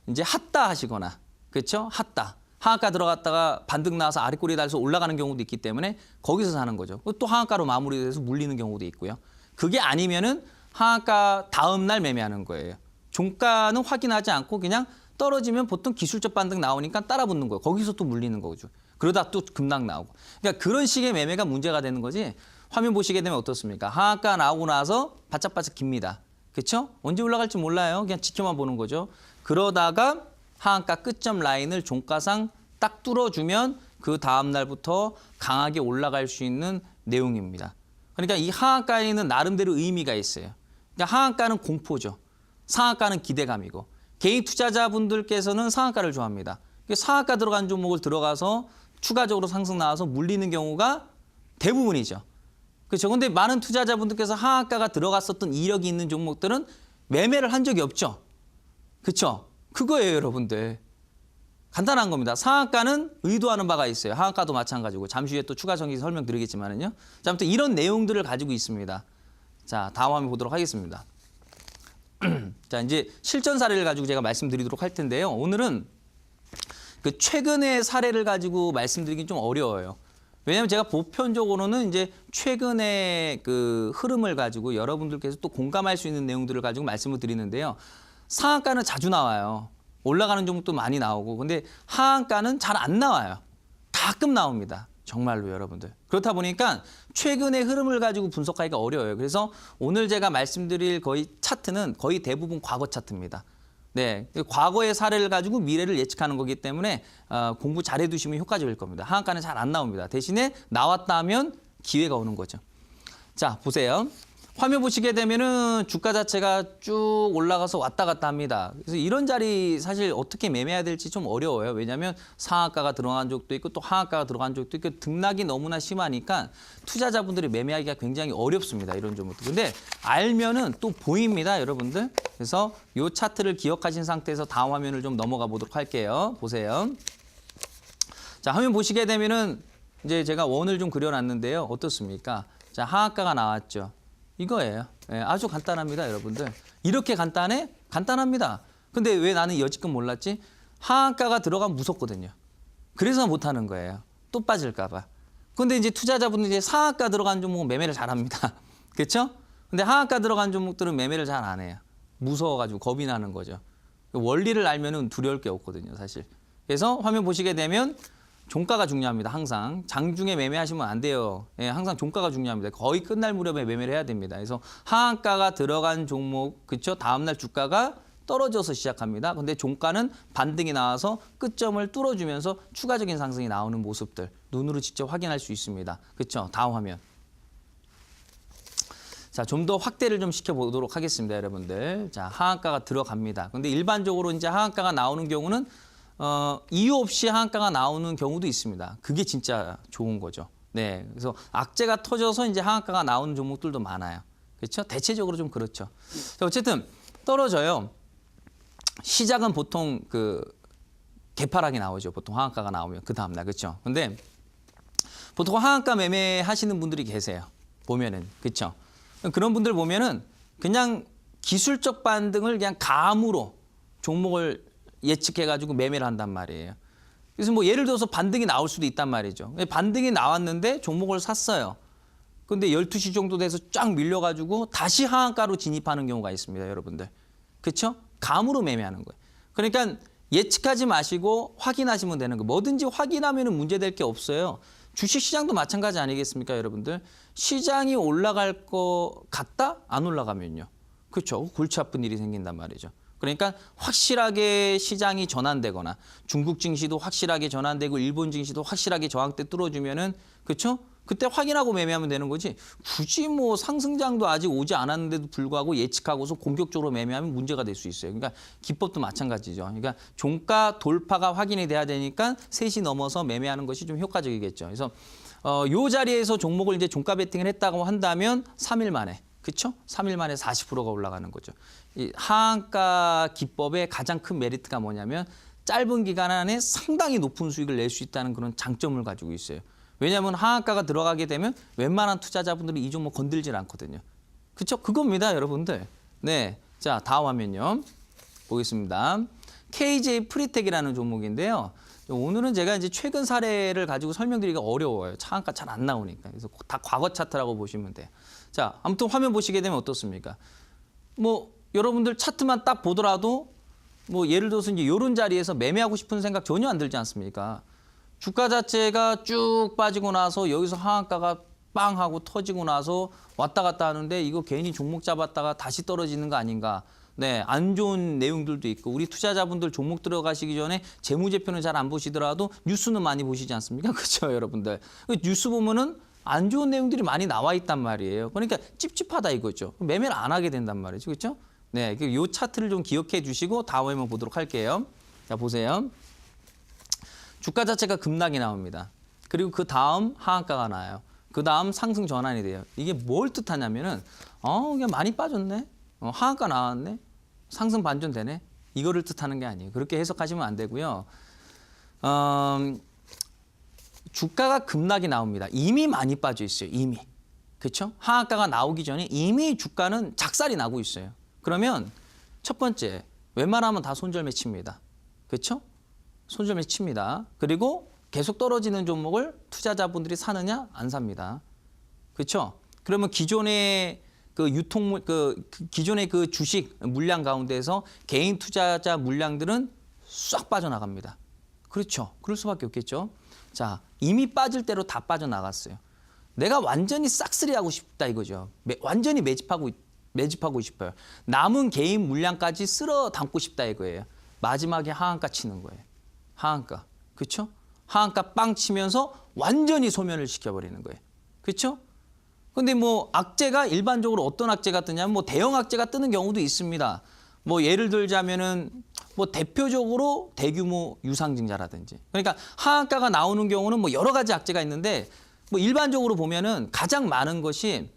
이제 핫다 하시거나, 그렇죠? 핫다. 하한가 들어갔다가 반등 나와서 아랫꼬리에 달려서 올라가는 경우도 있기 때문에 거기서 사는 거죠. 또 하한가로 마무리돼서 물리는 경우도 있고요. 그게 아니면은 하한가 다음 날 매매하는 거예요. 종가는 확인하지 않고 그냥 떨어지면 보통 기술적 반등 나오니까 따라 붙는 거예요. 거기서 또 물리는 거죠. 그러다 또 급락 나오고. 그러니까 그런 식의 매매가 문제가 되는 거지. 화면 보시게 되면 어떻습니까? 하한가 나오고 나서 바짝바짝 깁니다. 그렇죠? 언제 올라갈지 몰라요. 그냥 지켜만 보는 거죠. 그러다가 하한가 끝점 라인을 종가상 딱 뚫어주면 그 다음 날부터 강하게 올라갈 수 있는 내용입니다. 그러니까 이 하한가에는 나름대로 의미가 있어요. 그러니까 하한가는 공포죠. 상한가는 기대감이고 개인 투자자분들께서는 상한가를 좋아합니다. 상한가 들어간 종목을 들어가서 추가적으로 상승 나와서 물리는 경우가 대부분이죠. 그렇죠. 근데 많은 투자자분들께서 하한가가 들어갔었던 이력이 있는 종목들은 매매를 한 적이 없죠. 그렇죠? 그거예요, 여러분들. 간단한 겁니다. 상한가는 의도하는 바가 있어요. 하한가도 마찬가지고. 잠시 후에 또 추가 정기 설명드리겠지만은요. 자, 아무튼 이런 내용들을 가지고 있습니다. 자, 다음 화면 보도록 하겠습니다. 자, 이제 실전 사례를 가지고 제가 말씀드리도록 할 텐데요. 오늘은 그 최근의 사례를 가지고 말씀드리긴 좀 어려워요. 왜냐하면 제가 보편적으로는 이제 최근의 그 흐름을 가지고 여러분들께서 또 공감할 수 있는 내용들을 가지고 말씀을 드리는데요. 상한가는 자주 나와요. 올라가는 종목도 많이 나오고. 근데 하한가는 잘 안 나와요. 가끔 나옵니다. 정말로 여러분들. 그렇다 보니까 최근의 흐름을 가지고 분석하기가 어려워요. 그래서 오늘 제가 말씀드릴 거의 차트는 거의 대부분 과거 차트입니다. 네, 과거의 사례를 가지고 미래를 예측하는 거기 때문에 공부 잘해 두시면 효과적일 겁니다. 하한가는 잘 안 나옵니다. 대신에 나왔다 하면 기회가 오는 거죠. 자, 보세요. 화면 보시게 되면은 주가 자체가 쭉 올라가서 왔다 갔다 합니다. 그래서 이런 자리 사실 어떻게 매매해야 될지 좀 어려워요. 왜냐하면 상한가가 들어간 적도 있고 또 하한가가 들어간 적도 있고 등락이 너무나 심하니까 투자자분들이 매매하기가 굉장히 어렵습니다. 이런 종목들. 근데 알면은 또 보입니다, 여러분들. 그래서 이 차트를 기억하신 상태에서 다음 화면을 좀 넘어가 보도록 할게요. 보세요. 자, 화면 보시게 되면은 이제 제가 원을 좀 그려놨는데요. 어떻습니까? 자, 하한가가 나왔죠. 이거예요. 예, 아주 간단합니다, 여러분들. 이렇게 간단해? 간단합니다. 근데 왜 나는 여지껏 몰랐지? 하한가가 들어가면 무섭거든요. 그래서 못하는 거예요. 또 빠질까 봐. 근데 이제 투자자분들이 이제 상한가 들어간 종목은 매매를 잘합니다. 그렇죠? 근데 하한가 들어간 종목들은 매매를 잘 안 해요. 무서워가지고 겁이 나는 거죠. 원리를 알면은 두려울 게 없거든요, 사실. 그래서 화면 보시게 되면 종가가 중요합니다. 항상 장중에 매매하시면 안 돼요. 예, 항상 종가가 중요합니다. 거의 끝날 무렵에 매매를 해야 됩니다. 그래서 하한가가 들어간 종목, 그렇죠? 다음 날 주가가 떨어져서 시작합니다. 근데 종가는 반등이 나와서 끝점을 뚫어주면서 추가적인 상승이 나오는 모습들 눈으로 직접 확인할 수 있습니다. 그렇죠? 다음 화면. 자, 좀 더 확대를 좀 시켜보도록 하겠습니다, 여러분들. 자, 하한가가 들어갑니다. 근데 일반적으로 이제 하한가가 나오는 경우는 이유 없이 하한가가 나오는 경우도 있습니다. 그게 진짜 좋은 거죠. 네, 그래서 악재가 터져서 이제 하한가가 나오는 종목들도 많아요. 그렇죠? 대체적으로 좀 그렇죠. 자, 어쨌든 떨어져요. 시작은 보통 그 개파락이 나오죠. 보통 하한가가 나오면 그 다음 날, 그렇죠? 근데 보통 하한가 매매하시는 분들이 계세요. 보면은, 그렇죠? 그런 분들 보면은 그냥 기술적 반등을 그냥 감으로 종목을 예측해가지고 매매를 한단 말이에요. 그래서 뭐 예를 들어서 반등이 나올 수도 있단 말이죠. 반등이 나왔는데 종목을 샀어요. 근데 12시 정도 돼서 쫙 밀려가지고 다시 하한가로 진입하는 경우가 있습니다, 여러분들. 그렇죠? 감으로 매매하는 거예요. 그러니까 예측하지 마시고 확인하시면 되는 거예요. 뭐든지 확인하면 문제될 게 없어요. 주식시장도 마찬가지 아니겠습니까, 여러분들? 시장이 올라갈 것 같다? 안 올라가면요. 그렇죠? 골치 아픈 일이 생긴단 말이죠. 그러니까 확실하게 시장이 전환되거나 중국 증시도 확실하게 전환되고 일본 증시도 확실하게 저항대 뚫어주면은 그렇죠? 그때 확인하고 매매하면 되는 거지. 굳이 뭐 상승장도 아직 오지 않았는데도 불구하고 예측하고서 공격적으로 매매하면 문제가 될 수 있어요. 그러니까 기법도 마찬가지죠. 그러니까 종가 돌파가 확인이 돼야 되니까 3시 넘어서 매매하는 것이 좀 효과적이겠죠. 그래서 요 자리에서 종목을 이제 종가 베팅을 했다고 한다면 3일 만에 그렇죠? 3일 만에 40%가 올라가는 거죠. 이 하한가 기법의 가장 큰 메리트가 뭐냐면 짧은 기간 안에 상당히 높은 수익을 낼 수 있다는 그런 장점을 가지고 있어요. 왜냐하면 하한가가 들어가게 되면 웬만한 투자자분들이 이 종목 건들질 않거든요. 그렇죠? 그겁니다, 여러분들. 네, 자 다음 화면요. 보겠습니다. KJ 프리텍이라는 종목인데요. 오늘은 제가 이제 최근 사례를 가지고 설명드리기가 어려워요. 하한가 잘 안 나오니까. 그래서 다 과거 차트라고 보시면 돼요. 자, 아무튼 화면 보시게 되면 어떻습니까? 뭐 여러분들 차트만 딱 보더라도 뭐 예를 들어서 이제 이런 자리에서 매매하고 싶은 생각 전혀 안 들지 않습니까? 주가 자체가 쭉 빠지고 나서 여기서 하한가가 빵 하고 터지고 나서 왔다 갔다 하는데 이거 괜히 종목 잡았다가 다시 떨어지는 거 아닌가? 네, 안 좋은 내용들도 있고 우리 투자자분들 종목 들어가시기 전에 재무제표는 잘 안 보시더라도 뉴스는 많이 보시지 않습니까? 그렇죠, 여러분들. 뉴스 보면은 안 좋은 내용들이 많이 나와 있단 말이에요. 그러니까 찝찝하다 이거죠. 매매를 안 하게 된단 말이죠. 그렇죠? 네, 이 차트를 좀 기억해 주시고 다음에 한번 보도록 할게요. 자, 보세요. 주가 자체가 급락이 나옵니다. 그리고 그 다음 하한가가 나요. 그 다음 상승 전환이 돼요. 이게 뭘 뜻하냐면은 그냥 많이 빠졌네. 하한가 나왔네. 상승 반전 되네. 이거를 뜻하는 게 아니에요. 그렇게 해석하시면 안 되고요. 주가가 급락이 나옵니다. 이미 많이 빠져 있어요. 이미. 그렇죠? 하한가가 나오기 전에 이미 주가는 작살이 나고 있어요. 그러면 첫 번째, 웬만하면 다 손절매 칩니다. 그렇죠? 손절매 칩니다. 그리고 계속 떨어지는 종목을 투자자분들이 사느냐? 안 삽니다. 그렇죠? 그러면 기존의 그 기존의 그 주식 물량 가운데에서 개인 투자자 물량들은 싹 빠져나갑니다. 그렇죠? 그럴 수밖에 없겠죠. 자, 이미 빠질 대로 다 빠져나갔어요. 내가 완전히 싹쓸이하고 싶다 이거죠. 완전히 매집하고 매집하고 싶어요. 남은 개인 물량까지 쓸어 담고 싶다 이거예요. 마지막에 하한가 치는 거예요. 하한가. 그렇죠? 하한가 빵 치면서 완전히 소멸을 시켜버리는 거예요. 그렇죠? 근데 뭐 악재가 일반적으로 어떤 악재가 뜨냐면 뭐 대형 악재가 뜨는 경우도 있습니다. 뭐 예를 들자면은 뭐 대표적으로 대규모 유상증자라든지. 그러니까 하한가가 나오는 경우는 뭐 여러 가지 악재가 있는데 뭐 일반적으로 보면은 가장 많은 것이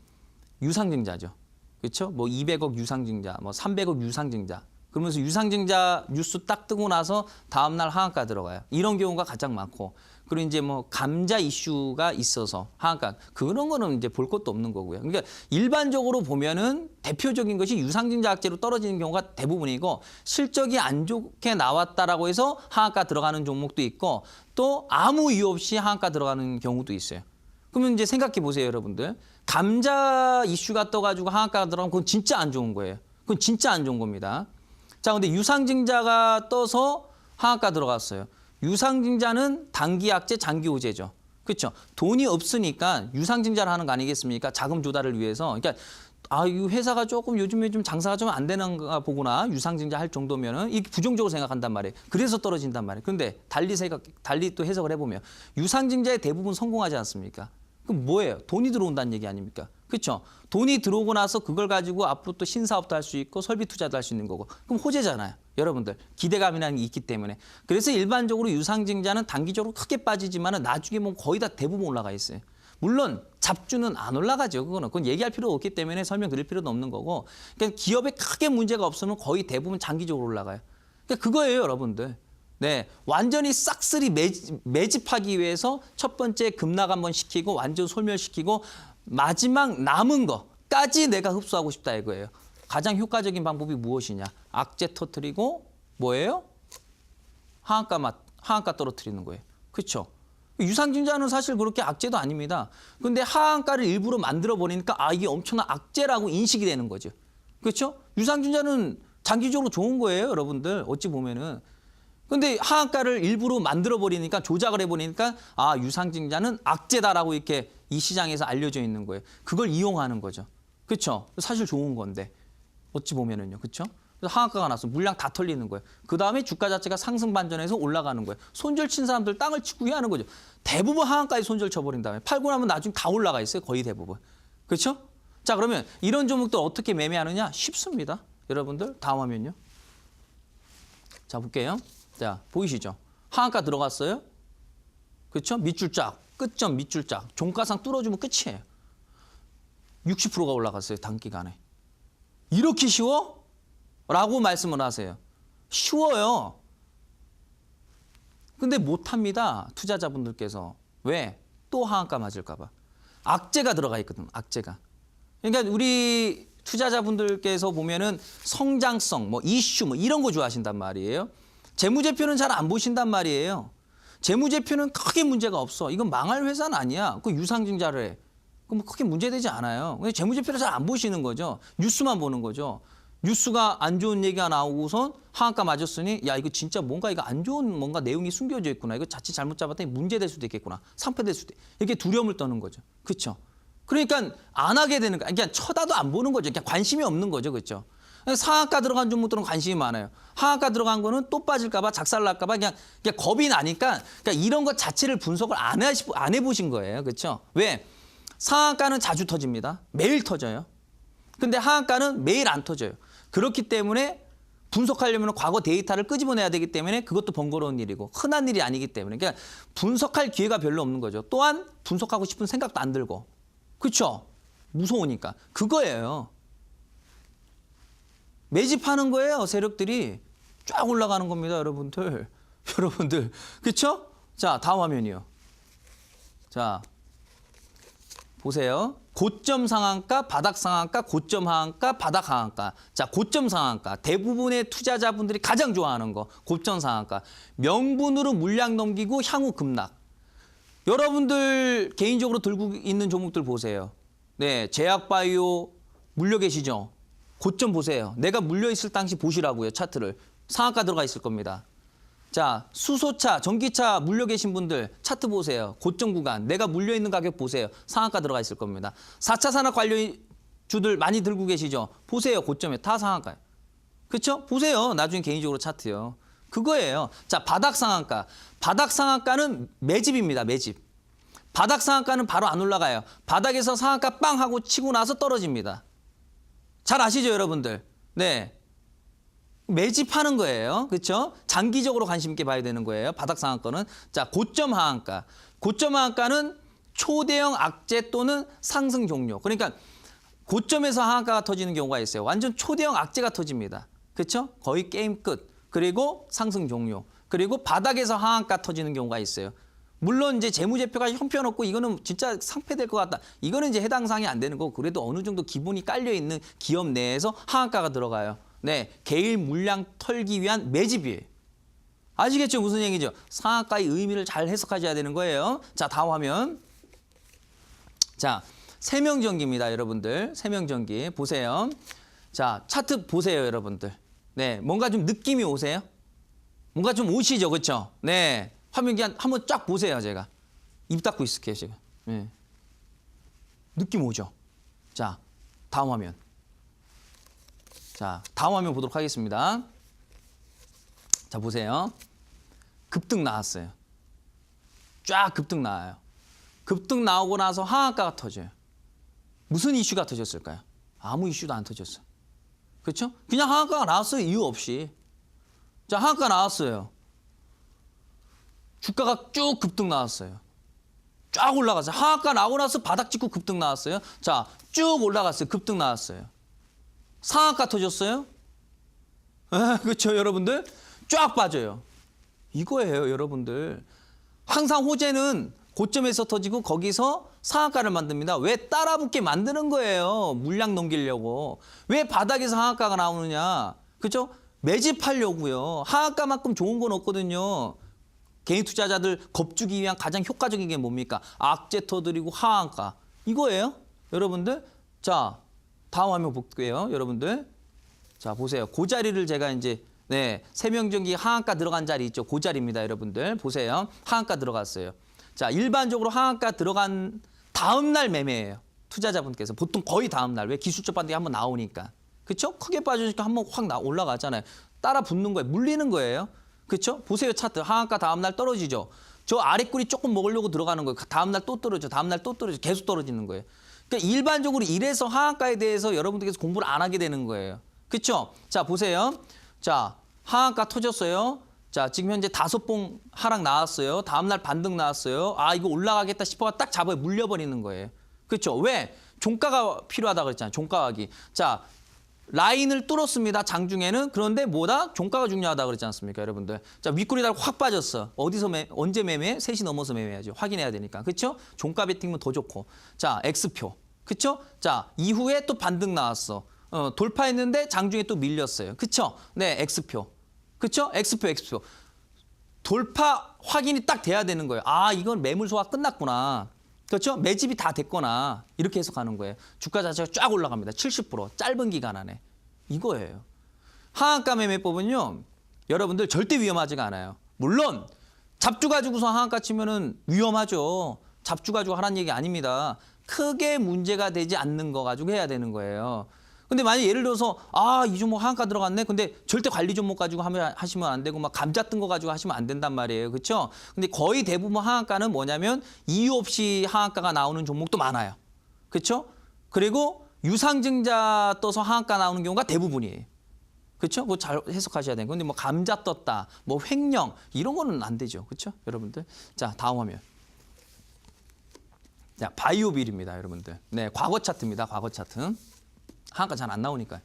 유상증자죠. 그렇죠? 뭐 200억 유상증자, 뭐 300억 유상증자. 그러면서 유상증자 뉴스 딱 뜨고 나서 다음 날 하한가 들어가요. 이런 경우가 가장 많고. 그리고 이제 뭐 감자 이슈가 있어서 하한가 그런 거는 이제 볼 것도 없는 거고요. 그러니까 일반적으로 보면은 대표적인 것이 유상증자 악재로 떨어지는 경우가 대부분이고 실적이 안 좋게 나왔다라고 해서 하한가 들어가는 종목도 있고 또 아무 이유 없이 하한가 들어가는 경우도 있어요. 그러면 이제 생각해 보세요, 여러분들. 감자 이슈가 떠가지고 하한가가 들어가면 그건 진짜 안 좋은 거예요. 그건 진짜 안 좋은 겁니다. 자, 근데 유상증자가 떠서 하한가 들어갔어요. 유상증자는 단기 악재, 장기 호재죠. 그렇죠? 돈이 없으니까 유상증자를 하는 거 아니겠습니까? 자금 조달을 위해서. 그러니까 이 회사가 조금 요즘에 좀 장사가 좀 안 되는가 보구나. 유상증자 할 정도면은 이게 부정적으로 생각한단 말이에요. 그래서 떨어진단 말이에요. 그런데 달리 또 해석을 해보면 유상증자의 대부분 성공하지 않습니까? 그럼 뭐예요? 돈이 들어온다는 얘기 아닙니까? 그렇죠? 돈이 들어오고 나서 그걸 가지고 앞으로 또 신사업도 할 수 있고 설비 투자도 할 수 있는 거고. 그럼 호재잖아요. 여러분들 기대감이라는 게 있기 때문에. 그래서 일반적으로 유상증자는 단기적으로 크게 빠지지만 나중에 뭐 거의 다 대부분 올라가 있어요. 물론 잡주는 안 올라가죠. 그건 얘기할 필요가 없기 때문에 설명드릴 필요도 없는 거고. 그러니까 기업에 크게 문제가 없으면 거의 대부분 장기적으로 올라가요. 그러니까 그거예요, 여러분들. 네, 완전히 싹쓸이 매집하기 위해서 첫 번째 급락 한번 시키고 완전 소멸시키고 마지막 남은 거까지 내가 흡수하고 싶다 이거예요. 가장 효과적인 방법이 무엇이냐? 악재 터뜨리고 뭐예요? 하한가 떨어뜨리는 거예요. 그렇죠? 유상증자는 사실 그렇게 악재도 아닙니다. 그런데 하한가를 일부러 만들어 버리니까 이게 엄청난 악재라고 인식이 되는 거죠. 그렇죠? 유상증자는 장기적으로 좋은 거예요, 여러분들. 어찌 보면은. 근데 하한가를 일부러 만들어 버리니까 조작을 해 버리니까 유상증자는 악재다라고 이렇게 이 시장에서 알려져 있는 거예요. 그걸 이용하는 거죠. 그렇죠? 사실 좋은 건데. 어찌 보면은요. 그렇죠? 그래서 하한가가 나서 물량 다 털리는 거예요. 그다음에 주가 자체가 상승 반전해서 올라가는 거예요. 손절 친 사람들 땅을 치고 하는 거죠. 대부분 하한가에 손절 쳐버린 다음에 팔고 나면 나중에 다 올라가 있어요. 거의 대부분. 그렇죠? 자, 그러면 이런 종목들 어떻게 매매하느냐? 쉽습니다. 여러분들 다음 화면요. 자, 볼게요. 자, 보이시죠? 하한가 들어갔어요. 그렇죠? 밑줄 쫙, 끝점 밑줄 쫙. 종가상 뚫어주면 끝이에요. 60%가 올라갔어요. 단기간에. 이렇게 쉬워? 라고 말씀을 하세요. 쉬워요. 근데 못합니다. 투자자분들께서. 왜? 또 하한가 맞을까 봐. 악재가 들어가 있거든. 악재가. 그러니까 우리 투자자분들께서 보면은 성장성, 뭐 이슈 뭐 이런 거 좋아하신단 말이에요. 재무제표는 잘 안 보신단 말이에요. 재무제표는 크게 문제가 없어. 이건 망할 회사는 아니야. 그 유상증자를 해. 그럼 크게 문제되지 않아요. 재무제표를 잘 안 보시는 거죠. 뉴스만 보는 거죠. 뉴스가 안 좋은 얘기가 나오고선 하한가 맞았으니 야 이거 진짜 뭔가 이거 안 좋은 뭔가 내용이 숨겨져 있구나. 이거 자칫 잘못 잡았더니 문제될 수도 있겠구나. 상패될 수도 있. 이렇게 두려움을 떠는 거죠. 그렇죠? 그러니까 안 하게 되는 거야. 그냥 쳐다도 안 보는 거죠. 그냥 관심이 없는 거죠. 그렇죠? 상한가 들어간 종목들은 관심이 많아요. 하한가 들어간 거는 또 빠질까 봐 작살날까 봐 그냥 겁이 나니까 그러니까 이런 것 자체를 분석을 안 해보신 거예요. 그렇죠? 왜? 상한가는 자주 터집니다. 매일 터져요. 근데 하한가는 매일 안 터져요. 그렇기 때문에 분석하려면 과거 데이터를 끄집어내야 되기 때문에 그것도 번거로운 일이고 흔한 일이 아니기 때문에 그러니까 분석할 기회가 별로 없는 거죠. 또한 분석하고 싶은 생각도 안 들고. 그렇죠? 무서우니까. 그거예요. 매집하는 거예요. 세력들이 쫙 올라가는 겁니다. 여러분들. 여러분들. 그렇죠? 자, 다음 화면이요. 자, 보세요. 고점 상한가, 바닥 상한가, 고점 하한가, 바닥 하한가. 자, 고점 상한가. 대부분의 투자자분들이 가장 좋아하는 거. 고점 상한가. 명분으로 물량 넘기고 향후 급락. 여러분들 개인적으로 들고 있는 종목들 보세요. 네, 제약바이오 물려 계시죠? 고점 보세요. 내가 물려 있을 당시 보시라고요. 차트를. 상한가 들어가 있을 겁니다. 자, 수소차, 전기차 물려 계신 분들 차트 보세요. 고점 구간. 내가 물려 있는 가격 보세요. 상한가 들어가 있을 겁니다. 4차 산업 관련 주들 많이 들고 계시죠? 보세요. 고점에 다 상한가요. 그렇죠? 보세요. 나중에 개인적으로 차트요. 그거예요. 자, 바닥 상한가. 바닥 상한가는 매집입니다. 매집. 바닥 상한가는 바로 안 올라가요. 바닥에서 상한가 빵 하고 치고 나서 떨어집니다. 잘 아시죠, 여러분들? 네. 매집하는 거예요. 그렇죠? 장기적으로 관심 있게 봐야 되는 거예요. 바닥 상한가는. 자, 고점 하한가. 고점 하한가는 초대형 악재 또는 상승 종료. 그러니까 고점에서 하한가가 터지는 경우가 있어요. 완전 초대형 악재가 터집니다. 그렇죠? 거의 게임 끝. 그리고 상승 종료. 그리고 바닥에서 하한가 터지는 경우가 있어요. 물론 이제 재무제표가 형편없고 이거는 진짜 상폐될 것 같다. 이거는 이제 해당 사항이 안 되는 거고 그래도 어느 정도 기본이 깔려 있는 기업 내에서 하한가가 들어가요. 네, 개일 물량 털기 위한 매집이에요. 아시겠죠? 무슨 얘기죠? 상한가의 의미를 잘 해석하셔야 되는 거예요. 자, 다음 화면. 자, 세명전기입니다, 여러분들. 세명전기 보세요. 자, 차트 보세요, 여러분들. 네, 뭔가 좀 느낌이 오세요? 뭔가 좀 오시죠, 그렇죠? 네, 화면 그냥 한번 쫙 보세요, 제가. 입 닫고 있을게요, 제가. 네. 느낌 오죠? 자, 다음 화면. 자, 다음 화면 보도록 하겠습니다. 자, 보세요. 급등 나왔어요. 쫙 급등 나와요. 급등 나오고 나서 하한가가 터져요. 무슨 이슈가 터졌을까요? 아무 이슈도 안 터졌어요. 그렇죠? 그냥 하한가가 나왔어요. 이유 없이. 자, 하한가 나왔어요. 주가가 쭉 급등 나왔어요. 쫙 올라갔어요. 하한가 나오고 나서 바닥 찍고 급등 나왔어요. 자, 쭉 올라갔어요. 급등 나왔어요. 상한가 터졌어요? 그렇죠, 여러분들? 쫙 빠져요. 이거예요, 여러분들. 항상 호재는 고점에서 터지고 거기서 상한가를 만듭니다. 왜 따라붙게 만드는 거예요. 물량 넘기려고. 왜 바닥에서 하한가가 나오느냐. 그렇죠? 매집하려고요. 하한가만큼 좋은 건 없거든요. 개인 투자자들 겁주기 위한 가장 효과적인 게 뭡니까? 악재 터뜨리고 하한가. 이거예요, 여러분들. 자, 다음 화면 볼게요, 여러분들. 자, 보세요. 그 자리를 제가 이제 네, 세명전기 하한가 들어간 자리 있죠. 그 자리입니다, 여러분들. 보세요. 하한가 들어갔어요. 자, 일반적으로 하한가 들어간 다음 날 매매예요. 투자자분께서 보통 거의 다음 날. 왜? 기술적 반등이 한번 나오니까. 그렇죠? 크게 빠지니까 한번 확 올라가잖아요. 따라 붙는 거예요. 물리는 거예요. 그렇죠? 보세요, 차트. 하한가 다음 날 떨어지죠. 저 아랫구리 조금 먹으려고 들어가는 거예요. 다음 날 또 떨어져. 다음 날 또 떨어져. 계속 떨어지는 거예요. 그러니까 일반적으로 이래서 하한가에 대해서 여러분들께서 공부를 안 하게 되는 거예요. 그렇죠? 자, 보세요. 자, 하한가 터졌어요. 자, 지금 현재 5봉 하락 나왔어요. 다음 날 반등 나왔어요. 아, 이거 올라가겠다 싶어 딱 잡아요. 물려버리는 거예요. 그렇죠? 왜? 종가가 필요하다 그랬잖아요. 종가하기. 자, 라인을 뚫었습니다. 장중에는. 그런데 뭐다? 종가가 중요하다 그랬지 않습니까, 여러분들? 자, 윗꼬리 달고 확 빠졌어. 어디서 언제 매매? 3시 넘어서 매매해야죠. 확인해야 되니까. 그렇죠? 종가 베팅은 더 좋고. 자, X표. 그렇죠? 자, 이후에 또 반등 나왔어. 돌파했는데 장중에 또 밀렸어요. 그렇죠? 네, X표. 그렇죠? X표. 돌파 확인이 딱 돼야 되는 거예요. 아, 이건 매물 소화 끝났구나. 그렇죠? 매집이 다 됐거나 이렇게 해석하는 거예요. 주가 자체가 쫙 올라갑니다. 70% 짧은 기간 안에. 이거예요. 하한가 매매법은요. 여러분들 절대 위험하지가 않아요. 물론 잡주 가지고서 하한가 치면은 위험하죠. 잡주 가지고 하라는 얘기 아닙니다. 크게 문제가 되지 않는 거 가지고 해야 되는 거예요. 근데 만약 예를 들어서 이 종목 하한가 들어갔네. 근데 절대 관리 종목 가지고 하시면 안 되고 막 감자 뜬 거 가지고 하시면 안 된단 말이에요. 그렇죠? 근데 거의 대부분 하한가는 뭐냐면 이유 없이 하한가가 나오는 종목도 많아요. 그렇죠? 그리고 유상증자 떠서 하한가 나오는 경우가 대부분이에요. 그렇죠? 그거 잘 해석하셔야 되는 건데 뭐 감자 떴다, 뭐 횡령 이런 거는 안 되죠. 그렇죠? 여러분들. 자, 다음 화면. 자, 바이오빌입니다, 여러분들. 네, 과거 차트입니다. 과거 차트. 하한가 잘 안 나오니까.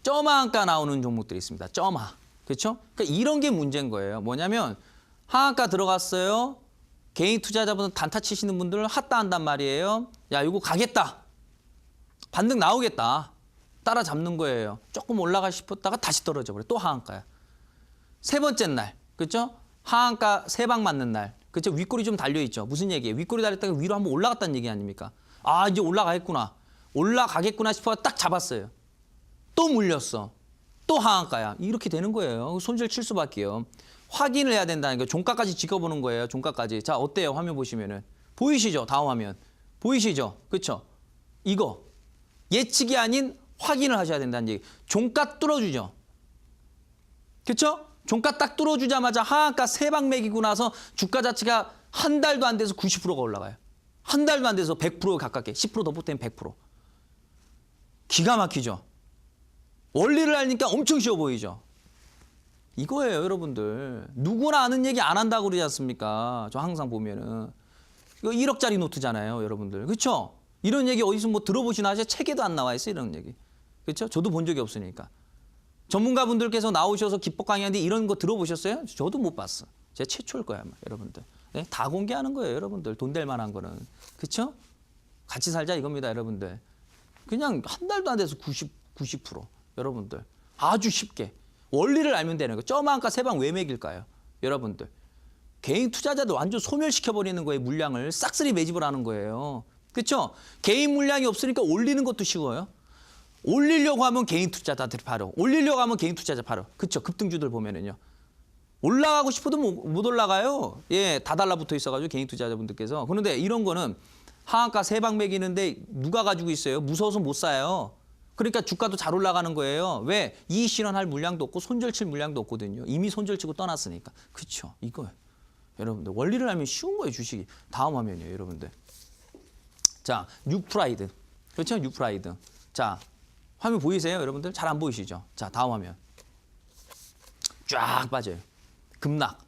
점하한가 나오는 종목들이 있습니다. 점하. 그렇죠? 그러니까 이런 게 문제인 거예요. 뭐냐면 하한가 들어갔어요. 개인 투자자분들 단타 치시는 분들은 핫다 한단 말이에요. 야, 이거 가겠다. 반등 나오겠다. 따라잡는 거예요. 조금 올라가 싶었다가 다시 떨어져 버려. 또 하한가야. 세 번째 날. 그렇죠? 하한가 세 방 맞는 날. 그렇죠? 윗골이 좀 달려 있죠. 무슨 얘기예요? 윗골이 달렸다가 위로 한번 올라갔다는 얘기 아닙니까? 아, 이제 올라가겠구나. 올라가겠구나 싶어 딱 잡았어요. 또 물렸어. 또 하한가야. 이렇게 되는 거예요. 손실 칠 수밖에요. 확인을 해야 된다는 거예요. 종가까지 지켜보는 거예요. 종가까지. 자, 어때요? 화면 보시면은. 보이시죠? 다음 화면. 보이시죠? 그렇죠? 이거. 예측이 아닌 확인을 하셔야 된다는 얘기. 종가 뚫어주죠. 그렇죠? 종가 딱 뚫어주자마자 하한가 3방 매기고 나서 주가 자체가 한 달도 안 돼서 90%가 올라가요. 한 달도 안 돼서 100% 가깝게 10%더 보태면 100%. 기가 막히죠. 원리를 알니까 엄청 쉬워 보이죠. 이거예요, 여러분들. 누구나 아는 얘기 안 한다고 그러지 않습니까? 저 항상 보면은. 이거 1억짜리 노트잖아요, 여러분들. 그렇죠? 이런 얘기 어디서 뭐 들어보시나 하죠? 책에도 안 나와 있어요, 이런 얘기. 그렇죠? 저도 본 적이 없으니까. 전문가분들께서 나오셔서 기법 강의하는데 이런 거 들어보셨어요? 저도 못 봤어. 제가 최초일 거야, 아마, 여러분들. 네? 다 공개하는 거예요, 여러분들. 돈 될 만한 거는. 그렇죠? 같이 살자 이겁니다, 여러분들. 그냥 한 달도 안 돼서 90%. 여러분들. 아주 쉽게. 원리를 알면 되는 거예요. 저만가 3방 왜 매길까요? 여러분들. 개인 투자자들 완전 소멸시켜버리는 거예요. 물량을. 싹쓸이 매집을 하는 거예요. 그렇죠? 개인 물량이 없으니까 올리는 것도 쉬워요. 올리려고 하면 개인 투자자들이 바로. 올리려고 하면 개인 투자자 바로. 그렇죠? 급등주들 보면은요. 올라가고 싶어도 못 올라가요. 예, 다 달라붙어 있어가지고 개인 투자자분들께서. 그런데 이런 거는 하한가 3방 매기는데 누가 가지고 있어요? 무서워서 못 사요. 그러니까 주가도 잘 올라가는 거예요. 왜? 이익 실현할 물량도 없고 손절칠 물량도 없거든요. 이미 손절치고 떠났으니까. 그렇죠? 이거예요. 여러분들 원리를 알면 쉬운 거예요, 주식이. 다음 화면이에요, 여러분들. 자, 뉴프라이드. 그렇죠? 뉴프라이드. 자, 화면 보이세요, 여러분들? 잘 안 보이시죠? 자, 다음 화면. 쫙 빠져요. 급락.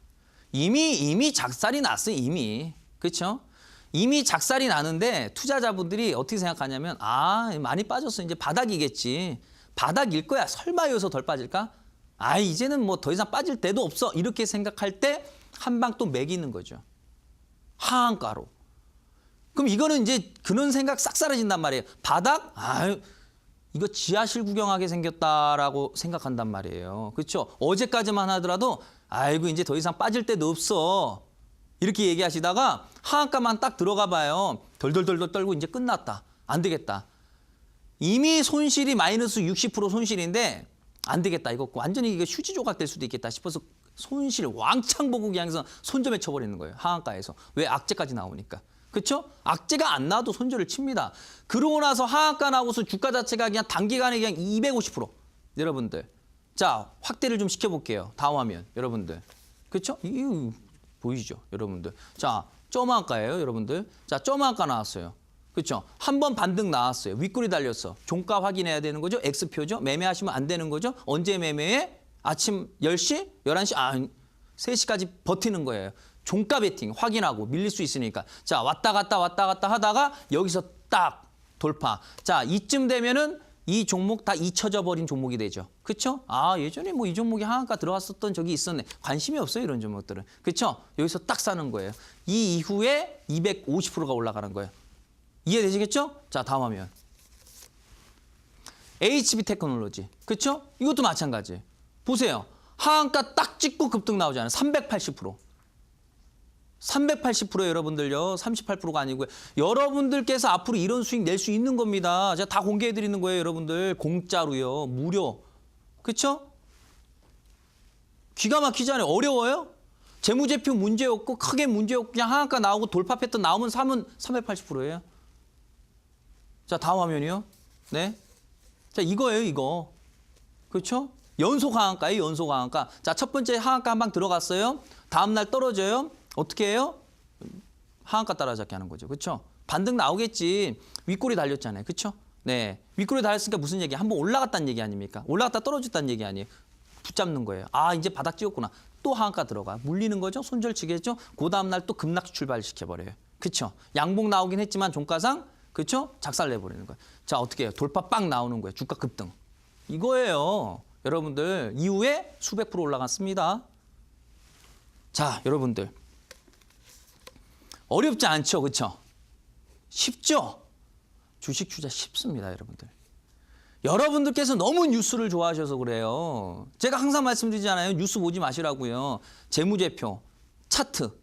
이미 작살이 났어요, 이미. 그렇죠? 이미 작살이 나는데 투자자분들이 어떻게 생각하냐면 많이 빠졌어. 이제 바닥이겠지. 바닥일 거야. 설마 여기서 덜 빠질까? 이제는 뭐 더 이상 빠질 데도 없어. 이렇게 생각할 때 한 방 또 매기는 거죠. 하한가로. 그럼 이거는 이제 그런 생각 싹 사라진단 말이에요. 바닥? 이거 지하실 구경하게 생겼다라고 생각한단 말이에요. 그렇죠? 어제까지만 하더라도 아이고 이제 더 이상 빠질 데도 없어. 이렇게 얘기하시다가 하한가만 딱 들어가 봐요. 덜덜덜덜 떨고 이제 끝났다. 안 되겠다. 이미 손실이 마이너스 60% 손실인데 안 되겠다. 이거 완전히 이거 휴지 조각 될 수도 있겠다 싶어서 손실 왕창 보고 그냥 해서 손점에 쳐버리는 거예요. 하한가에서. 왜? 악재까지 나오니까. 그렇죠? 악재가 안 나와도 손절을 칩니다. 그러고 나서 하한가 나오고서 주가 자체가 그냥 단기간에 그냥 250%. 여러분들. 자, 확대를 좀 시켜볼게요. 다음 화면. 여러분들. 그렇죠? 이거 보이시죠? 여러분들. 자, 점한가예요, 여러분들. 자, 점한가 나왔어요. 그렇죠? 한 번 반등 나왔어요. 윗골이 달렸어. 종가 확인해야 되는 거죠. X표죠. 매매하시면 안 되는 거죠. 언제 매매해? 아침 10시? 11시? 3시까지 버티는 거예요. 종가 베팅 확인하고 밀릴 수 있으니까. 자, 왔다 갔다 하다가 여기서 딱 돌파. 자, 이쯤 되면은 이 종목 다 잊혀져 버린 종목이 되죠. 그렇죠? 예전에 뭐 이 종목이 하한가 들어왔었던 적이 있었네. 관심이 없어요, 이런 종목들은. 그렇죠? 여기서 딱 사는 거예요. 이 이후에 250%가 올라가는 거예요. 이해되시겠죠? 자, 다음 화면. HB 테크놀로지. 그렇죠? 이것도 마찬가지. 보세요. 하한가 딱 찍고 급등 나오잖아요. 380%. 380% 여러분들요. 38%가 아니고요. 여러분들께서 앞으로 이런 수익 낼 수 있는 겁니다. 제가 다 공개해 드리는 거예요, 여러분들. 공짜로요. 무료. 그렇죠? 기가 막히잖아요. 어려워요? 재무제표 문제 없고 크게 문제 없고 그냥 하한가 나오고 돌파 패턴 나오면 사면 380%예요. 자, 다음 화면이요. 네. 자, 이거예요, 이거. 그렇죠? 연속 하한가예요, 연속 하한가. 자, 첫 번째 하한가 한 방 들어갔어요. 다음 날 떨어져요. 어떻게 해요? 하한가 따라잡기 하는 거죠. 그렇죠? 반등 나오겠지. 윗골이 달렸잖아요. 그렇죠? 네. 윗골이 달렸으니까 무슨 얘기? 한번 올라갔다는 얘기 아닙니까? 올라갔다 떨어졌다는 얘기 아니에요. 붙잡는 거예요. 이제 바닥 찍었구나. 또 하한가 들어가. 물리는 거죠. 손절치겠죠. 그 다음 날 또 급락 출발시켜버려요. 그렇죠? 양봉 나오긴 했지만 종가상 그렇죠? 작살 내버리는 거예요. 자, 어떻게 해요? 돌파 빵 나오는 거예요. 주가 급등. 이거예요. 여러분들 이후에 수백 프로 올라갔습니다. 자, 여러분들. 어렵지 않죠, 그렇죠? 쉽죠? 주식 투자 쉽습니다, 여러분들. 여러분들께서 너무 뉴스를 좋아하셔서 그래요. 제가 항상 말씀드리잖아요. 뉴스 보지 마시라고요. 재무제표, 차트,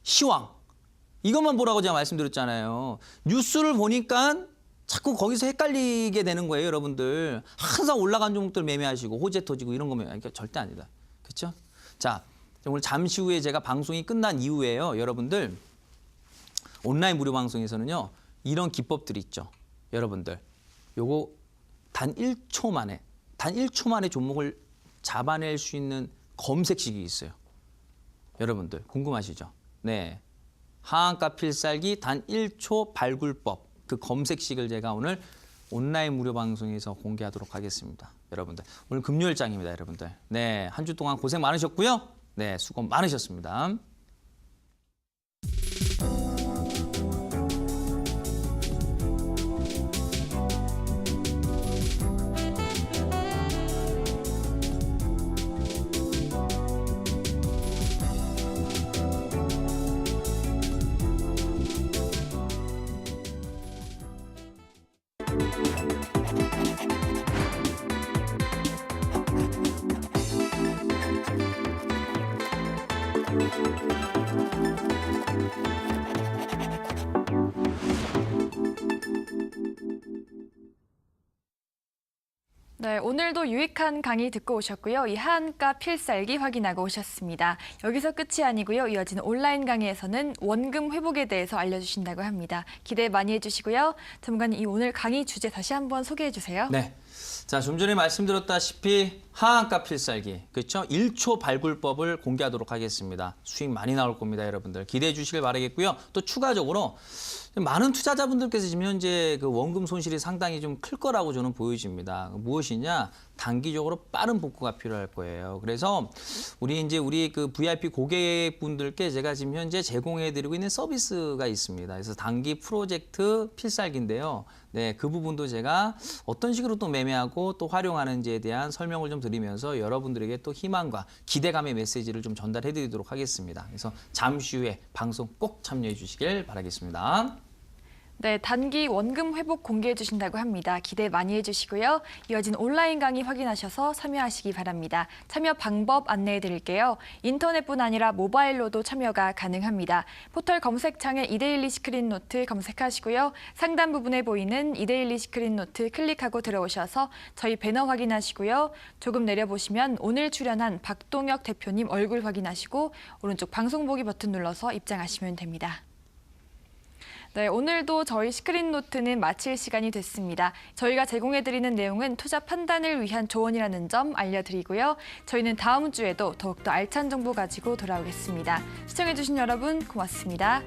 시황 이것만 보라고 제가 말씀드렸잖아요. 뉴스를 보니까 자꾸 거기서 헷갈리게 되는 거예요, 여러분들. 항상 올라간 종목들 매매하시고 호재 터지고 이런 거 매매하니까 절대 아니다. 그렇죠? 자, 오늘 잠시 후에 제가 방송이 끝난 이후에요, 여러분들. 온라인 무료 방송에서는요. 이런 기법들이 있죠. 여러분들. 요거 단 1초 만에 종목을 잡아낼 수 있는 검색식이 있어요. 여러분들 궁금하시죠? 네. 하한가 필살기 단 1초 발굴법. 그 검색식을 제가 오늘 온라인 무료 방송에서 공개하도록 하겠습니다. 여러분들. 오늘 금요일장입니다, 여러분들. 네. 한 주 동안 고생 많으셨고요. 네. 수고 많으셨습니다. 네, 오늘도 유익한 강의 듣고 오셨고요. 이 하한가 필살기 확인하고 오셨습니다. 여기서 끝이 아니고요. 이어지는 온라인 강의에서는 원금 회복에 대해서 알려주신다고 합니다. 기대 많이 해주시고요. 전문가님, 이 오늘 강의 주제 다시 한번 소개해 주세요. 네. 자, 좀 전에 말씀드렸다시피 하한가 필살기, 그렇죠? 1초 발굴법을 공개하도록 하겠습니다. 수익 많이 나올 겁니다, 여러분들. 기대해 주시길 바라겠고요. 또 추가적으로 많은 투자자분들께서 지금 현재 그 원금 손실이 상당히 좀 클 거라고 저는 보여집니다. 무엇이냐? 단기적으로 빠른 복구가 필요할 거예요. 그래서 우리 그 VIP 고객분들께 제가 지금 현재 제공해드리고 있는 서비스가 있습니다. 그래서 단기 프로젝트 필살기인데요. 네, 그 부분도 제가 어떤 식으로 또 매매하고 또 활용하는지에 대한 설명을 좀 드리면서 여러분들에게 또 희망과 기대감의 메시지를 좀 전달해드리도록 하겠습니다. 그래서 잠시 후에 방송 꼭 참여해 주시길 바라겠습니다. 네, 단기 원금 회복 공개해 주신다고 합니다. 기대 많이 해주시고요. 이어진 온라인 강의 확인하셔서 참여하시기 바랍니다. 참여 방법 안내해 드릴게요. 인터넷뿐 아니라 모바일로도 참여가 가능합니다. 포털 검색창에 이데일리 시크릿노트 검색하시고요. 상단 부분에 보이는 이데일리 시크릿노트 클릭하고 들어오셔서 저희 배너 확인하시고요. 조금 내려보시면 오늘 출연한 박동혁 대표님 얼굴 확인하시고 오른쪽 방송 보기 버튼 눌러서 입장하시면 됩니다. 네, 오늘도 저희 시크릿노트는 마칠 시간이 됐습니다. 저희가 제공해드리는 내용은 투자 판단을 위한 조언이라는 점 알려드리고요. 저희는 다음 주에도 더욱더 알찬 정보 가지고 돌아오겠습니다. 시청해주신 여러분 고맙습니다.